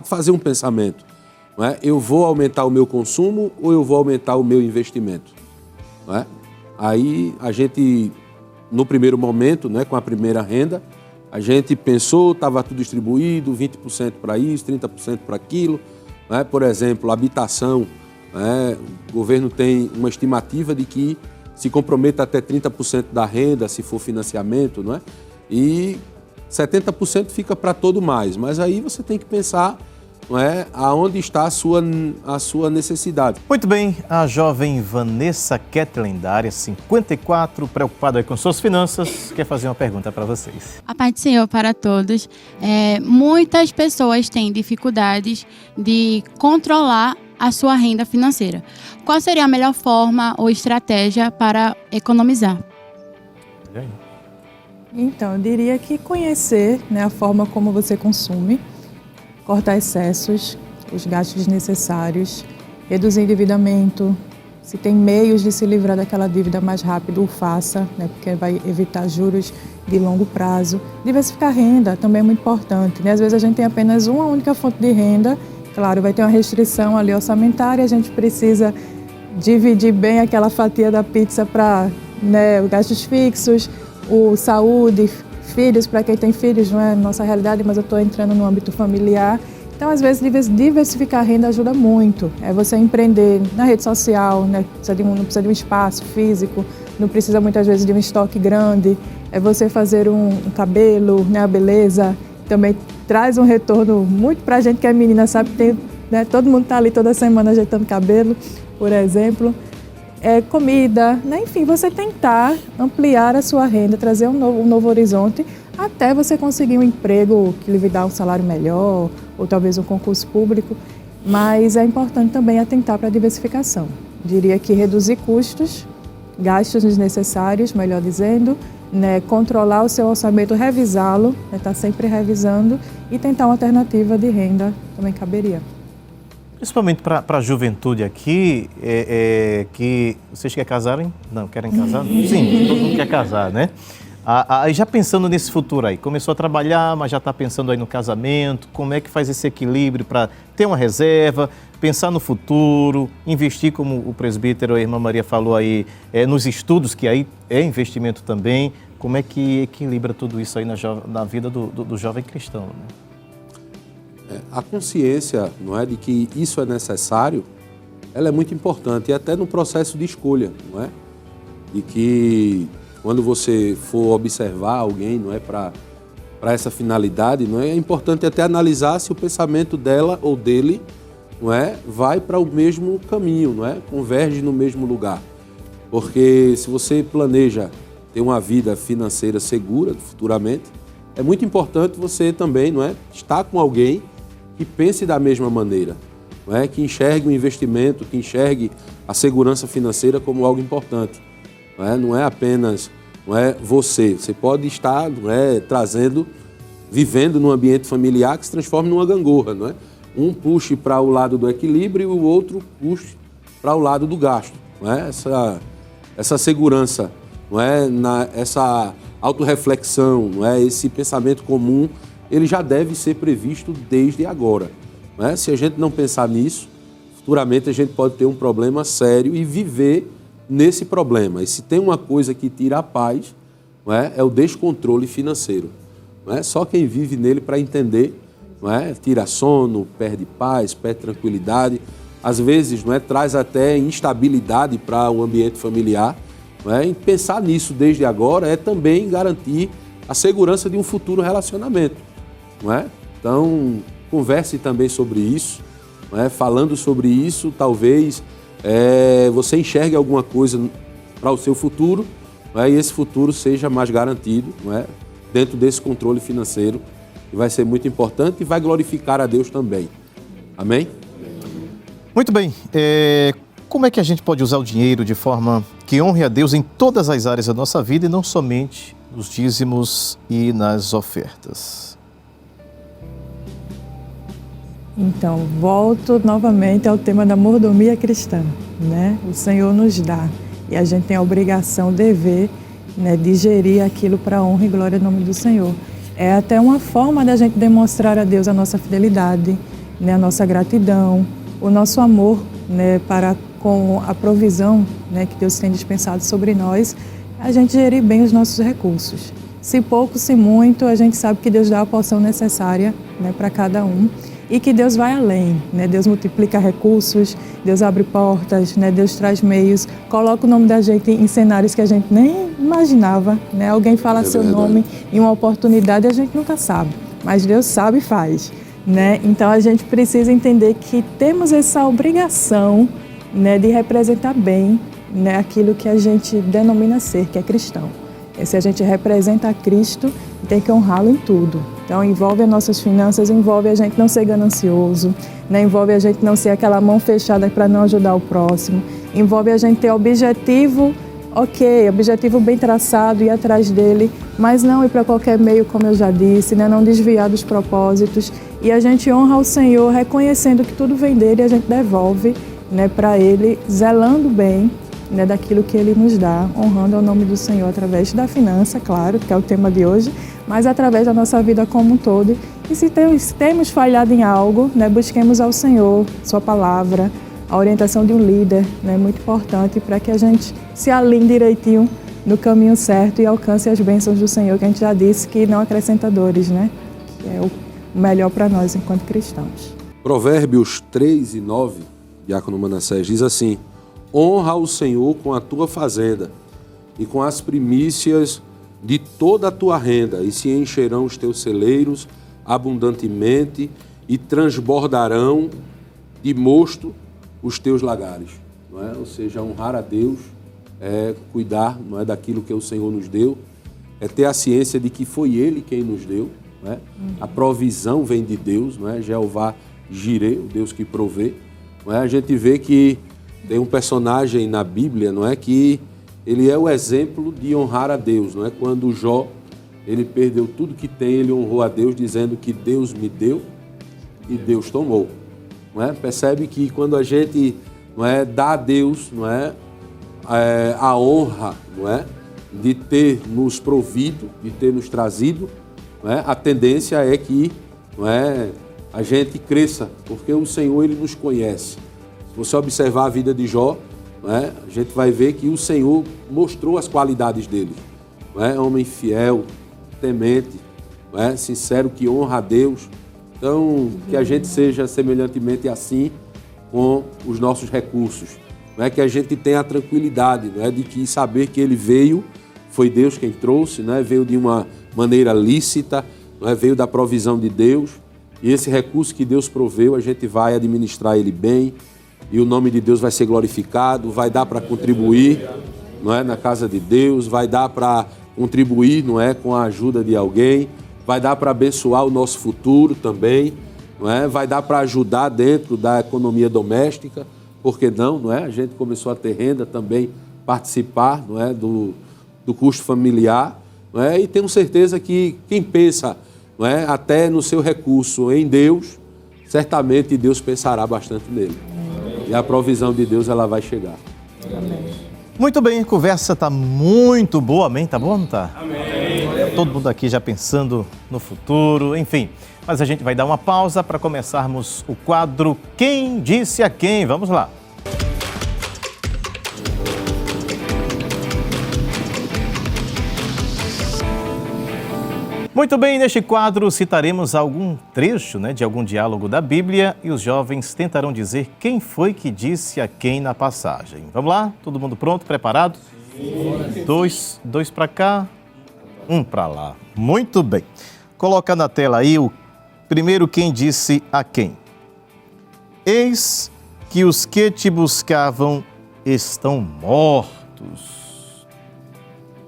fazer um pensamento. Não é? Eu vou aumentar o meu consumo ou eu vou aumentar o meu investimento? Não é? Aí a gente, no primeiro momento, né, com a primeira renda, a gente pensou, estava tudo distribuído, 20% para isso, 30% para aquilo. Né? Por exemplo, habitação, né? O governo tem uma estimativa de que se comprometa até 30% da renda, se for financiamento, não é? E 70% fica para todo mais. Mas aí você tem que pensar, não é, aonde está a sua necessidade. Muito bem, a jovem Vanessa Ketlin, da área 54, preocupada com suas finanças, quer fazer uma pergunta para vocês. A paz do Senhor para todos. Muitas pessoas têm dificuldades de controlar a sua renda financeira. Qual seria a melhor forma ou estratégia para economizar? Então, eu diria que conhecer, né, a forma como você consome, cortar excessos, os gastos desnecessários, reduzir endividamento. Se tem meios de se livrar daquela dívida mais rápido, o faça, né, porque vai evitar juros de longo prazo. Diversificar a renda também é muito importante, né? Às vezes a gente tem apenas uma única fonte de renda. Claro, vai ter uma restrição ali orçamentária, a gente precisa dividir bem aquela fatia da pizza para, né, os gastos fixos, saúde, filhos, para quem tem filhos, não é nossa realidade, mas eu estou entrando no âmbito familiar. Então, às vezes, diversificar a renda ajuda muito. É você empreender na rede social, né? Não precisa de um espaço físico, não precisa muitas vezes de um estoque grande. É você fazer um cabelo, né, a beleza, também traz um retorno muito para a gente que é menina, sabe? Né, todo mundo está ali toda semana ajeitando cabelo, por exemplo. Comida, né? Enfim, você tentar ampliar a sua renda, trazer um novo horizonte, até você conseguir um emprego que lhe dá um salário melhor, ou talvez um concurso público. Mas é importante também atentar para a diversificação. Diria que reduzir custos, gastos desnecessários, melhor dizendo, né, controlar o seu orçamento, revisá-lo, né, tá sempre revisando, e tentar uma alternativa de renda também caberia. Principalmente para a juventude aqui, que vocês querem casarem? Não, querem casar? Sim, todo mundo quer casar, né? Aí já pensando nesse futuro aí, começou a trabalhar, mas já está pensando aí no casamento, como é que faz esse equilíbrio para ter uma reserva, pensar no futuro, investir, como o presbítero, a irmã Maria falou aí, nos estudos, que aí é investimento também. Como é que equilibra tudo isso aí na vida do jovem cristão, né? A consciência, não é, de que isso é necessário, ela é muito importante, e até no processo de escolha, não é? De que quando você for observar alguém, não é, para essa finalidade, não é importante até analisar se o pensamento dela ou dele, não é, vai para o mesmo caminho, não é? Converge no mesmo lugar. Porque se você planeja ter uma vida financeira segura futuramente, é muito importante você também, não é, estar com alguém que pense da mesma maneira, não é? Que enxergue o investimento, que enxergue a segurança financeira como algo importante. Não é apenas, não é, você pode estar, não é, vivendo num ambiente familiar que se transforme numa gangorra, não é? um puxe para o lado do equilíbrio e o outro puxe para o lado do gasto. Não é? Essa segurança, não é? Essa autorreflexão, não é? Esse pensamento comum, ele já deve ser previsto desde agora. Não é? Se a gente não pensar nisso, futuramente a gente pode ter um problema sério e viver nesse problema. E se tem uma coisa que tira a paz, não é? É o descontrole financeiro. Não é? Só quem vive nele para entender, não é? Tira sono, perde paz, perde tranquilidade. Às vezes, não é? Traz até instabilidade para o ambiente familiar. Não é? E pensar nisso desde agora é também garantir a segurança de um futuro relacionamento. Não é? Então, converse também sobre isso. Não é? Falando sobre isso, talvez você enxergue alguma coisa para o seu futuro, não é? E esse futuro seja mais garantido, não é? Dentro desse controle financeiro, que vai ser muito importante e vai glorificar a Deus também. Amém? Muito bem. Como é que a gente pode usar o dinheiro de forma que honre a Deus em todas as áreas da nossa vida e não somente nos dízimos e nas ofertas? Então, volto novamente ao tema da mordomia cristã, né? O Senhor nos dá e a gente tem a obrigação, dever, né, de gerir aquilo para a honra e glória do nome do Senhor. É até uma forma da gente demonstrar a Deus a nossa fidelidade, né, a nossa gratidão, o nosso amor, né, para com a provisão, né, que Deus tem dispensado sobre nós, a gente gerir bem os nossos recursos. Se pouco, se muito, a gente sabe que Deus dá a porção necessária, né, para cada um. E que Deus vai além, né? Deus multiplica recursos, Deus abre portas, né? Deus traz meios, coloca o nome da gente em cenários que a gente nem imaginava, né? Alguém fala seu nome em uma oportunidade e a gente nunca sabe, mas Deus sabe e faz, né? Então a gente precisa entender que temos essa obrigação, né, de representar bem, né, aquilo que a gente denomina ser, que é cristão. E se a gente representa a Cristo, tem que honrá-lo em tudo. Então, envolve as nossas finanças, envolve a gente não ser ganancioso, né? Envolve a gente não ser aquela mão fechada para não ajudar o próximo, envolve a gente ter objetivo, objetivo bem traçado e ir atrás dele, mas não ir para qualquer meio, como eu já disse, né? Não desviar dos propósitos. E a gente honra o Senhor reconhecendo que tudo vem dele e a gente devolve, né, para ele, zelando bem, né, daquilo que ele nos dá, honrando o nome do Senhor através da finança, claro, que é o tema de hoje, mas através da nossa vida como um todo. E se temos falhado em algo, né, busquemos ao Senhor, sua palavra, a orientação de um líder, né, muito importante para que a gente se alinhe direitinho no caminho certo e alcance as bênçãos do Senhor, que a gente já disse que não acrescentadores, né, que é o melhor para nós enquanto cristãos. Provérbios 3:9, Diácono Manassés, diz assim: honra o Senhor com a tua fazenda e com as primícias de toda a tua renda, e se encherão os teus celeiros abundantemente e transbordarão de mosto os teus lagares. Não é? Ou seja, honrar a Deus é cuidar, não é, daquilo que o Senhor nos deu, é ter a ciência de que foi Ele quem nos deu. Não é? A provisão vem de Deus, não é? Jeová Jireh, o Deus que provê. Não é? A gente vê que tem um personagem na Bíblia, não é, que ele é o exemplo de honrar a Deus, não é? Quando Jó, ele perdeu tudo que tem, ele honrou a Deus dizendo que Deus me deu e Deus tomou, não é? Percebe que quando a gente, não é, dá a Deus, não é, a honra, não é, de ter nos provido, de ter nos trazido, não é? A tendência é que, não é, a gente cresça, porque o Senhor, ele nos conhece. Se você observar a vida de Jó, não é, a gente vai ver que o Senhor mostrou as qualidades dele. Não é? Homem fiel, temente, não é? Sincero, que honra a Deus. Então, que a gente seja semelhantemente assim com os nossos recursos. Não é? Que a gente tenha a tranquilidade, não é, de que saber que ele veio, foi Deus quem trouxe, não é? Veio de uma maneira lícita, não é? Veio da provisão de Deus. E esse recurso que Deus proveu, a gente vai administrar ele bem, e o nome de Deus vai ser glorificado, vai dar para contribuir, não é, na casa de Deus, vai dar para contribuir, não é, com a ajuda de alguém, vai dar para abençoar o nosso futuro também, não é, vai dar para ajudar dentro da economia doméstica, por que não é? A gente começou a ter renda também, participar, não é, do custo familiar, não é? E tenho certeza que quem pensa, não é, até no seu recurso em Deus, certamente Deus pensará bastante nele. E a provisão de Deus, ela vai chegar. Muito bem, a conversa está muito boa, amém? Tá bom ou não tá? Amém. Todo mundo aqui já pensando no futuro, enfim. Mas a gente vai dar uma pausa para começarmos o quadro Quem Disse a Quem? Vamos lá. Muito bem, neste quadro citaremos algum trecho, de algum diálogo da Bíblia e os jovens tentarão dizer quem foi que disse a quem na passagem. Vamos lá? Todo mundo pronto, preparado? Sim. Dois para cá, um para lá. Muito bem. Coloca na tela aí o primeiro quem disse a quem. Eis que os que te buscavam estão mortos.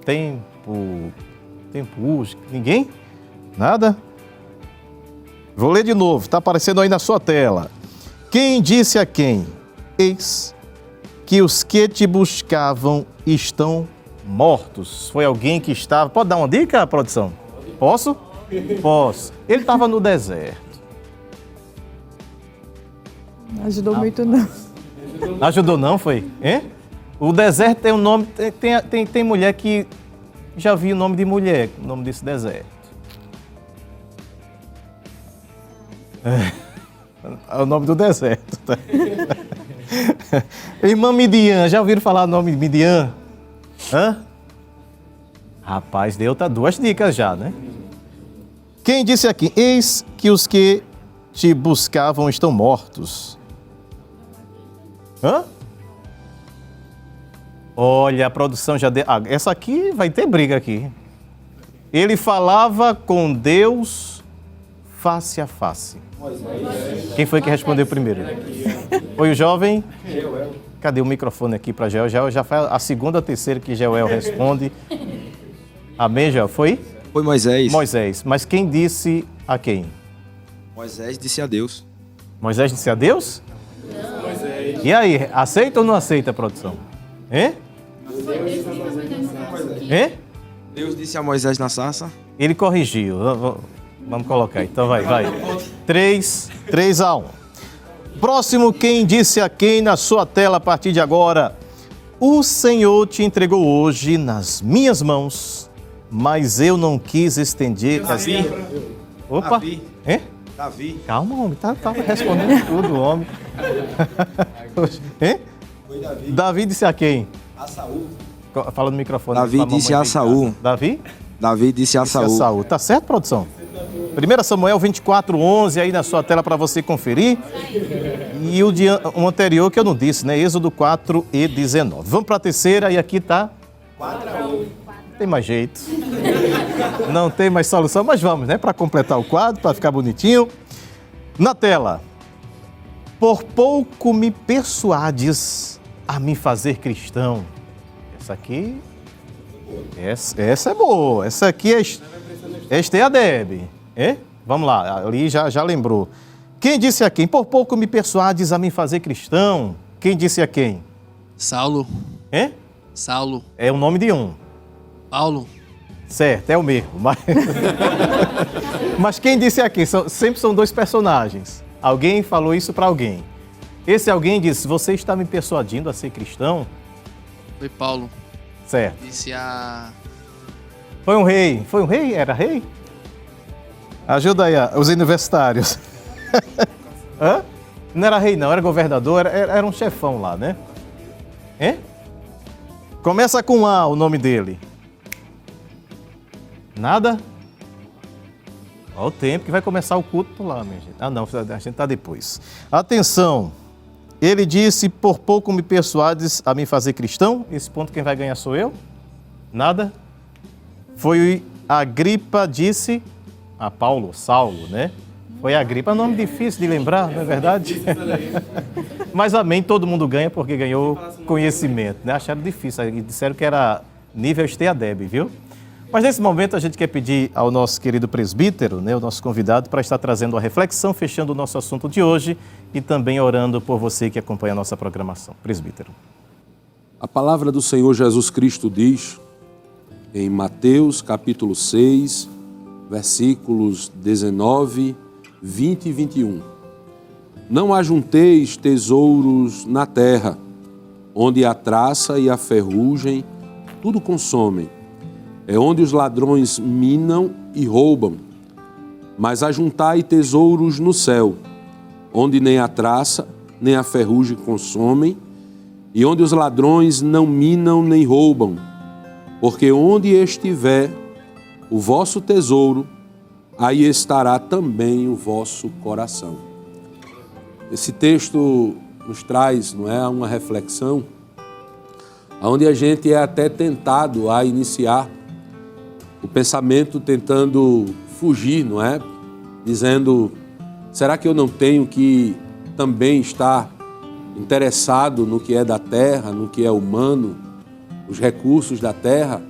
Tempo urge. Ninguém? Nada? Vou ler de novo, está aparecendo aí na sua tela. Quem disse a quem? Eis que os que te buscavam estão mortos. Foi alguém que estava... Pode dar uma dica, produção? Posso? Posso. Ele estava no deserto. Não ajudou muito, não. Ajudou não, foi? Hein? O deserto tem um nome... Tem mulher que... Já vi o nome de mulher, o nome desse deserto. É o nome do deserto. Tá? Irmã Midian, já ouviram falar o nome de Midian? Hã? Rapaz, deu duas dicas já, né? Quem disse aqui? Eis que os que te buscavam estão mortos. Hã? Olha, a produção já deu... essa aqui vai ter briga aqui. Ele falava com Deus face a face. Quem foi que respondeu primeiro? Foi o jovem? Cadê o microfone aqui para Joel? Joel já foi a segunda, terceira que Joel responde. Amém, Joel? Foi? Foi Moisés. Moisés. Mas quem disse a quem? Moisés disse a Deus. Moisés disse a Deus? Não. Moisés. E aí, aceita ou não aceita a produção? Hein? Hein? Deus disse a Moisés na sarça. Ele corrigiu. Vamos colocar. Então vai. 3-1. Próximo, quem disse a quem na sua tela a partir de agora. O Senhor te entregou hoje nas minhas mãos, mas eu não quis estender... Davi. Opa. Davi. Hein? Davi. Calma, homem. Tava respondendo tudo, homem. Hein? Foi Davi. Davi disse a quem? A Saul. Fala no microfone. Davi disse a Saul. Davi? Davi disse a Saul. Tá certo, produção? 1 Samuel 24:11 aí na sua tela para você conferir. E o anterior que eu não disse, né? Êxodo 4:19. Vamos para a terceira e aqui tá 4-1. Tem mais jeito. Não tem mais solução, mas vamos, né? Para completar o quadro, para ficar bonitinho. Na tela. Por pouco me persuades a me fazer cristão. Essa aqui... Essa é boa. Essa aqui é a Deb. Vamos lá, ali já lembrou. Quem disse a quem? Por pouco me persuades a me fazer cristão. Quem disse a quem? Saulo. Saulo. É o nome de um. Paulo. Certo, é o mesmo. Mas quem disse a quem? Sempre são dois personagens. Alguém falou isso para alguém. Esse alguém disse, você está me persuadindo a ser cristão? Foi Paulo. Certo. Disse a... Foi um rei. Foi um rei? Era rei? Ajuda aí, os universitários. Hã? Não era rei não, era governador, era um chefão lá, né? Começa com A o nome dele. Nada? Olha o tempo que vai começar o culto lá, minha gente. Ah, não, a gente tá depois. Atenção. Ele disse, por pouco me persuades a me fazer cristão. Esse ponto quem vai ganhar sou eu? Nada? Foi Agripa, disse a Saulo, né? Foi Agripa, é um nome difícil de lembrar, não é verdade? Mas amém, todo mundo ganha porque ganhou conhecimento, né? Acharam difícil, disseram que era nível Esteadeb, viu? Mas nesse momento a gente quer pedir ao nosso querido presbítero, né, o nosso convidado, para estar trazendo a reflexão, fechando o nosso assunto de hoje e também orando por você que acompanha a nossa programação. Presbítero. A palavra do Senhor Jesus Cristo diz, em Mateus capítulo 6, versículos 19, 20 e 21. Não ajunteis tesouros na terra, onde a traça e a ferrugem tudo consomem. É onde os ladrões minam e roubam. Mas ajuntai tesouros no céu, onde nem a traça nem a ferrugem consomem, e onde os ladrões não minam nem roubam. Porque onde estiver o vosso tesouro, aí estará também o vosso coração. Esse texto nos traz, não é, uma reflexão, onde a gente é até tentado a iniciar o pensamento tentando fugir, não é? Dizendo, será que eu não tenho que também estar interessado no que é da terra, no que é humano, os recursos da terra?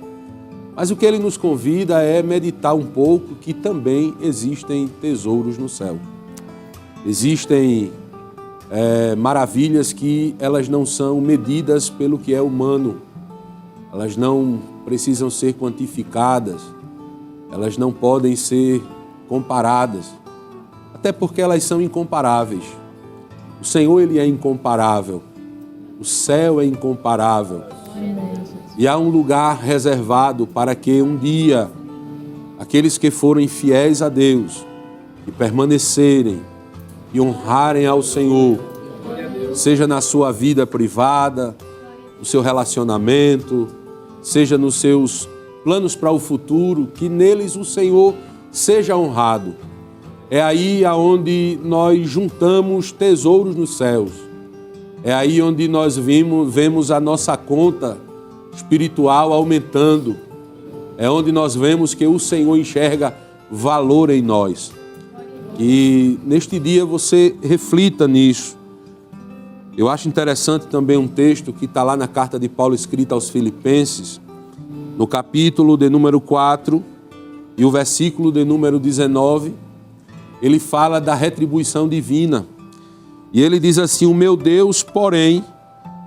Mas o que ele nos convida é meditar um pouco que também existem tesouros no céu. Existem maravilhas que elas não são medidas pelo que é humano. Elas não precisam ser quantificadas. Elas não podem ser comparadas. Até porque elas são incomparáveis. O Senhor, Ele é incomparável. O céu é incomparável. E há um lugar reservado para que um dia aqueles que forem fiéis a Deus e permanecerem e honrarem ao Senhor, seja na sua vida privada, no seu relacionamento, seja nos seus planos para o futuro, que neles o Senhor seja honrado. É aí aonde nós juntamos tesouros nos céus. É aí onde nós vemos a nossa conta espiritual aumentando. É onde nós vemos que o Senhor enxerga valor em nós. E neste dia você reflita nisso. Eu acho interessante também um texto que está lá na carta de Paulo escrita aos Filipenses, no capítulo de número 4 e o versículo de número 19, ele fala da retribuição divina. E ele diz assim, o meu Deus, porém,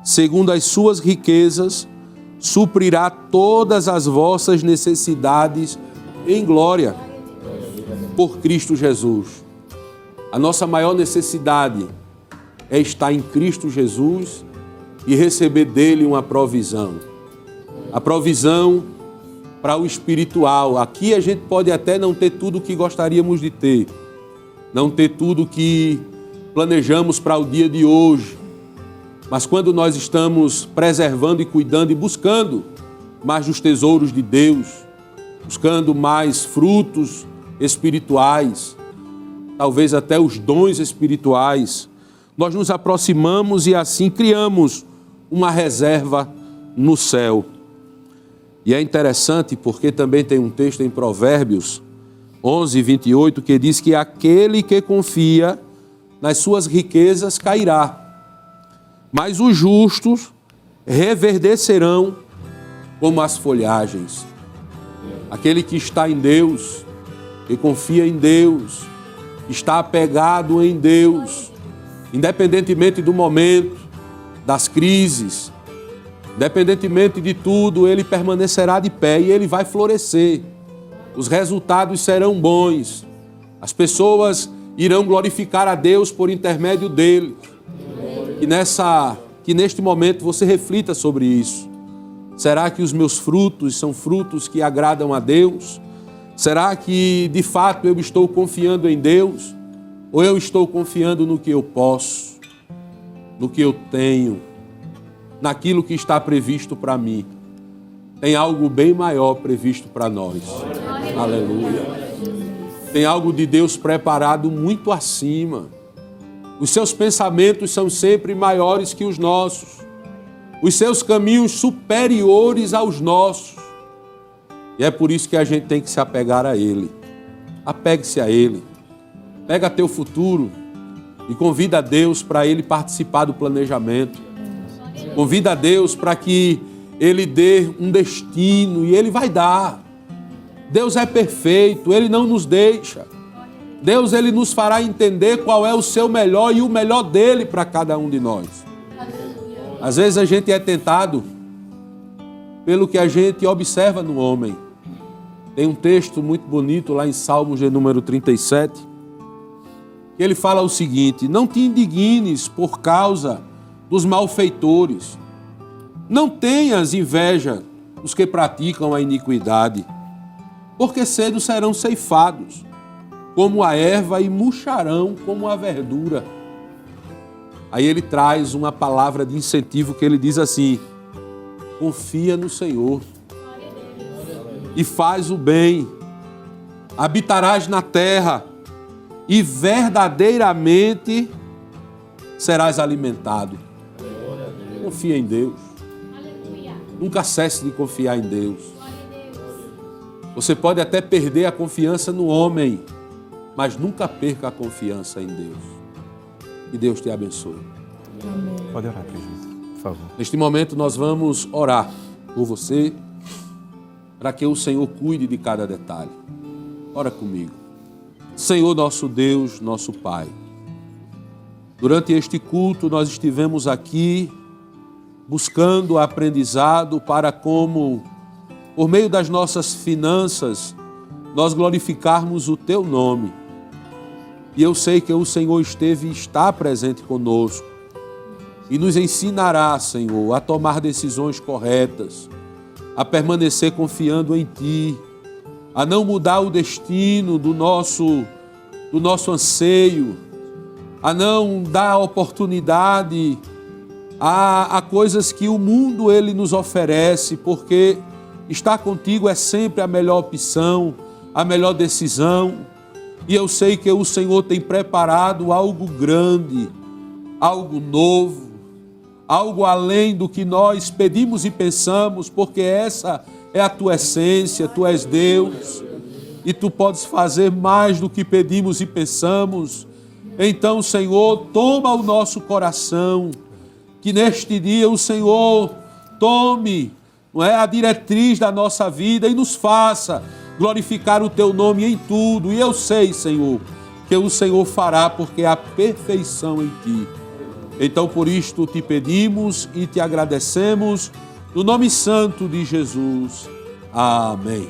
segundo as suas riquezas, suprirá todas as vossas necessidades em glória por Cristo Jesus. A nossa maior necessidade é estar em Cristo Jesus e receber dele uma provisão. A provisão para o espiritual. Aqui a gente pode até não ter tudo o que gostaríamos de ter, não ter tudo o que planejamos para o dia de hoje, mas quando nós estamos preservando e cuidando e buscando mais dos tesouros de Deus, buscando mais frutos espirituais, talvez até os dons espirituais, nós nos aproximamos e assim criamos uma reserva no céu. E é interessante porque também tem um texto em Provérbios 11, 28, que diz que aquele que confia nas suas riquezas cairá, mas os justos reverdecerão como as folhagens. Aquele que está em Deus, que confia em Deus, está apegado em Deus, independentemente do momento, das crises, independentemente de tudo, ele permanecerá de pé e ele vai florescer. Os resultados serão bons. As pessoas irão glorificar a Deus por intermédio dele. Que neste momento você reflita sobre isso. Será que os meus frutos são frutos que agradam a Deus? Será que de fato eu estou confiando em Deus? Ou eu estou confiando no que eu posso, no que eu tenho, naquilo que está previsto para mim? Tem algo bem maior previsto para nós. Aleluia. Tem algo de Deus preparado muito acima. Os seus pensamentos são sempre maiores que os nossos. Os seus caminhos superiores aos nossos. E é por isso que a gente tem que se apegar a Ele. Apegue-se a Ele. Pega teu futuro e convida a Deus para Ele participar do planejamento. Convida a Deus para que Ele dê um destino e Ele vai dar. Deus é perfeito, Ele não nos deixa. Deus, Ele nos fará entender qual é o seu melhor e o melhor dEle para cada um de nós. Às vezes a gente é tentado pelo que a gente observa no homem. Tem um texto muito bonito lá em Salmos de número 37, que ele fala o seguinte: não te indignes por causa dos malfeitores, não tenhas inveja dos que praticam a iniquidade, porque cedo serão ceifados como a erva e murcharão como a verdura. Aí ele traz uma palavra de incentivo que ele diz assim: confia no Senhor e faz o bem, habitarás na terra e verdadeiramente serás alimentado. Confia em Deus. Nunca cesse de confiar em Deus. Você pode até perder a confiança no homem, mas nunca perca a confiança em Deus. Que Deus te abençoe. Amém. Pode orar, presbítero, por favor. Neste momento nós vamos orar por você, para que o Senhor cuide de cada detalhe. Ora comigo. Senhor nosso Deus, nosso Pai, durante este culto nós estivemos aqui buscando aprendizado para como, por meio das nossas finanças, nós glorificarmos o Teu nome. E eu sei que o Senhor esteve e está presente conosco e nos ensinará, Senhor, a tomar decisões corretas, a permanecer confiando em Ti, a não mudar o destino do nosso anseio, a não dar oportunidade a coisas que o mundo ele nos oferece, porque estar contigo é sempre a melhor opção, a melhor decisão. E eu sei que o Senhor tem preparado algo grande, algo novo, algo além do que nós pedimos e pensamos, porque essa é a Tua essência, Tu és Deus, e Tu podes fazer mais do que pedimos e pensamos. Então, Senhor, toma o nosso coração, que neste dia o Senhor tome, não é, a diretriz da nossa vida e nos faça glorificar o Teu nome em tudo. E eu sei, Senhor, que o Senhor fará, porque há perfeição em Ti. Então, por isto te pedimos e te agradecemos, no nome santo de Jesus. Amém.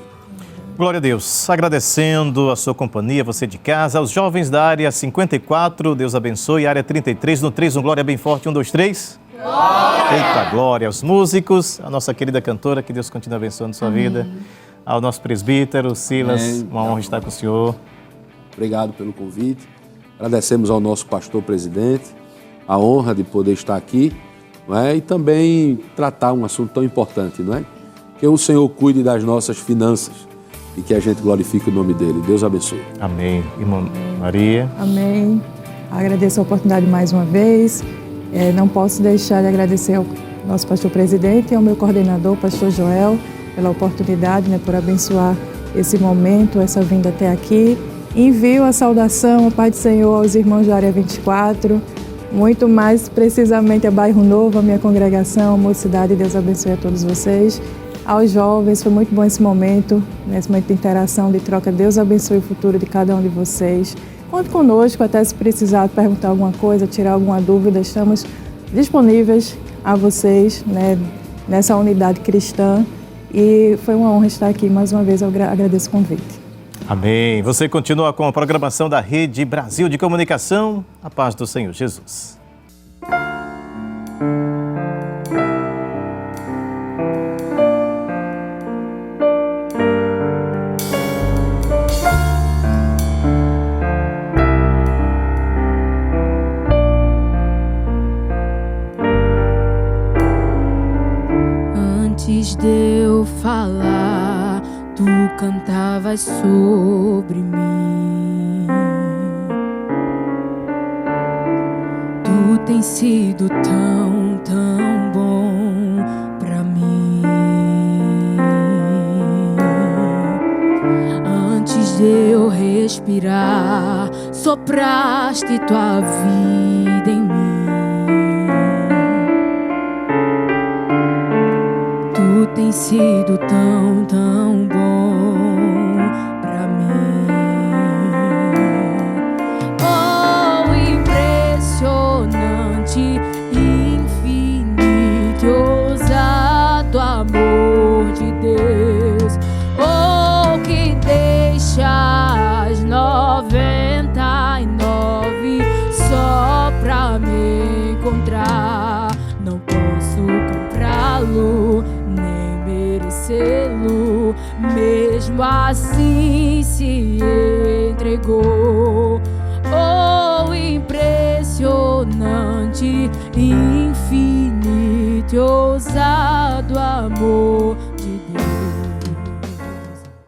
Glória a Deus. Agradecendo a sua companhia, você de casa, aos jovens da área 54, Deus abençoe, área 33, no 3, um glória bem forte, 1, 2, 3. Glória! Eita, glória aos músicos, a nossa querida cantora, que Deus continue abençoando sua vida, ao nosso presbítero, Silas, Amém. Uma honra estar com o senhor. Obrigado pelo convite. Agradecemos ao nosso pastor presidente, a honra de poder estar aqui, não é? E também tratar um assunto tão importante, não é? Que o Senhor cuide das nossas finanças e que a gente glorifique o nome dele. Deus abençoe. Amém. Irmã Maria. Amém. Agradeço a oportunidade mais uma vez. Não posso deixar de agradecer ao nosso pastor presidente e ao meu coordenador, pastor Joel, pela oportunidade, né, por abençoar esse momento, essa vinda até aqui. Envio a saudação, a paz do Senhor aos irmãos da área 24, muito mais precisamente a Bairro Novo, a minha congregação, a mocidade. Deus abençoe a todos vocês. Aos jovens, foi muito bom esse momento, nesse momento de interação, de troca. Deus abençoe o futuro de cada um de vocês. Conte conosco, até se precisar perguntar alguma coisa, tirar alguma dúvida, estamos disponíveis a vocês, né, nessa unidade cristã. E foi uma honra estar aqui. Mais uma vez, eu agradeço o convite. Amém. Você continua com a programação da Rede Brasil de Comunicação. A paz do Senhor Jesus. Antes de eu falar, tu cantavas sobre mim. Tu tens sido tão, tão bom pra mim. Antes de eu respirar, sopraste tua vida em mim. Tu tens sido tão, tão bom pra mim. Oh, impressionante, infinito, ousado amor de Deus. Oh, que deixas 99 mesmo assim se entregou. Oh, impressionante, infinito e ousado amor de Deus.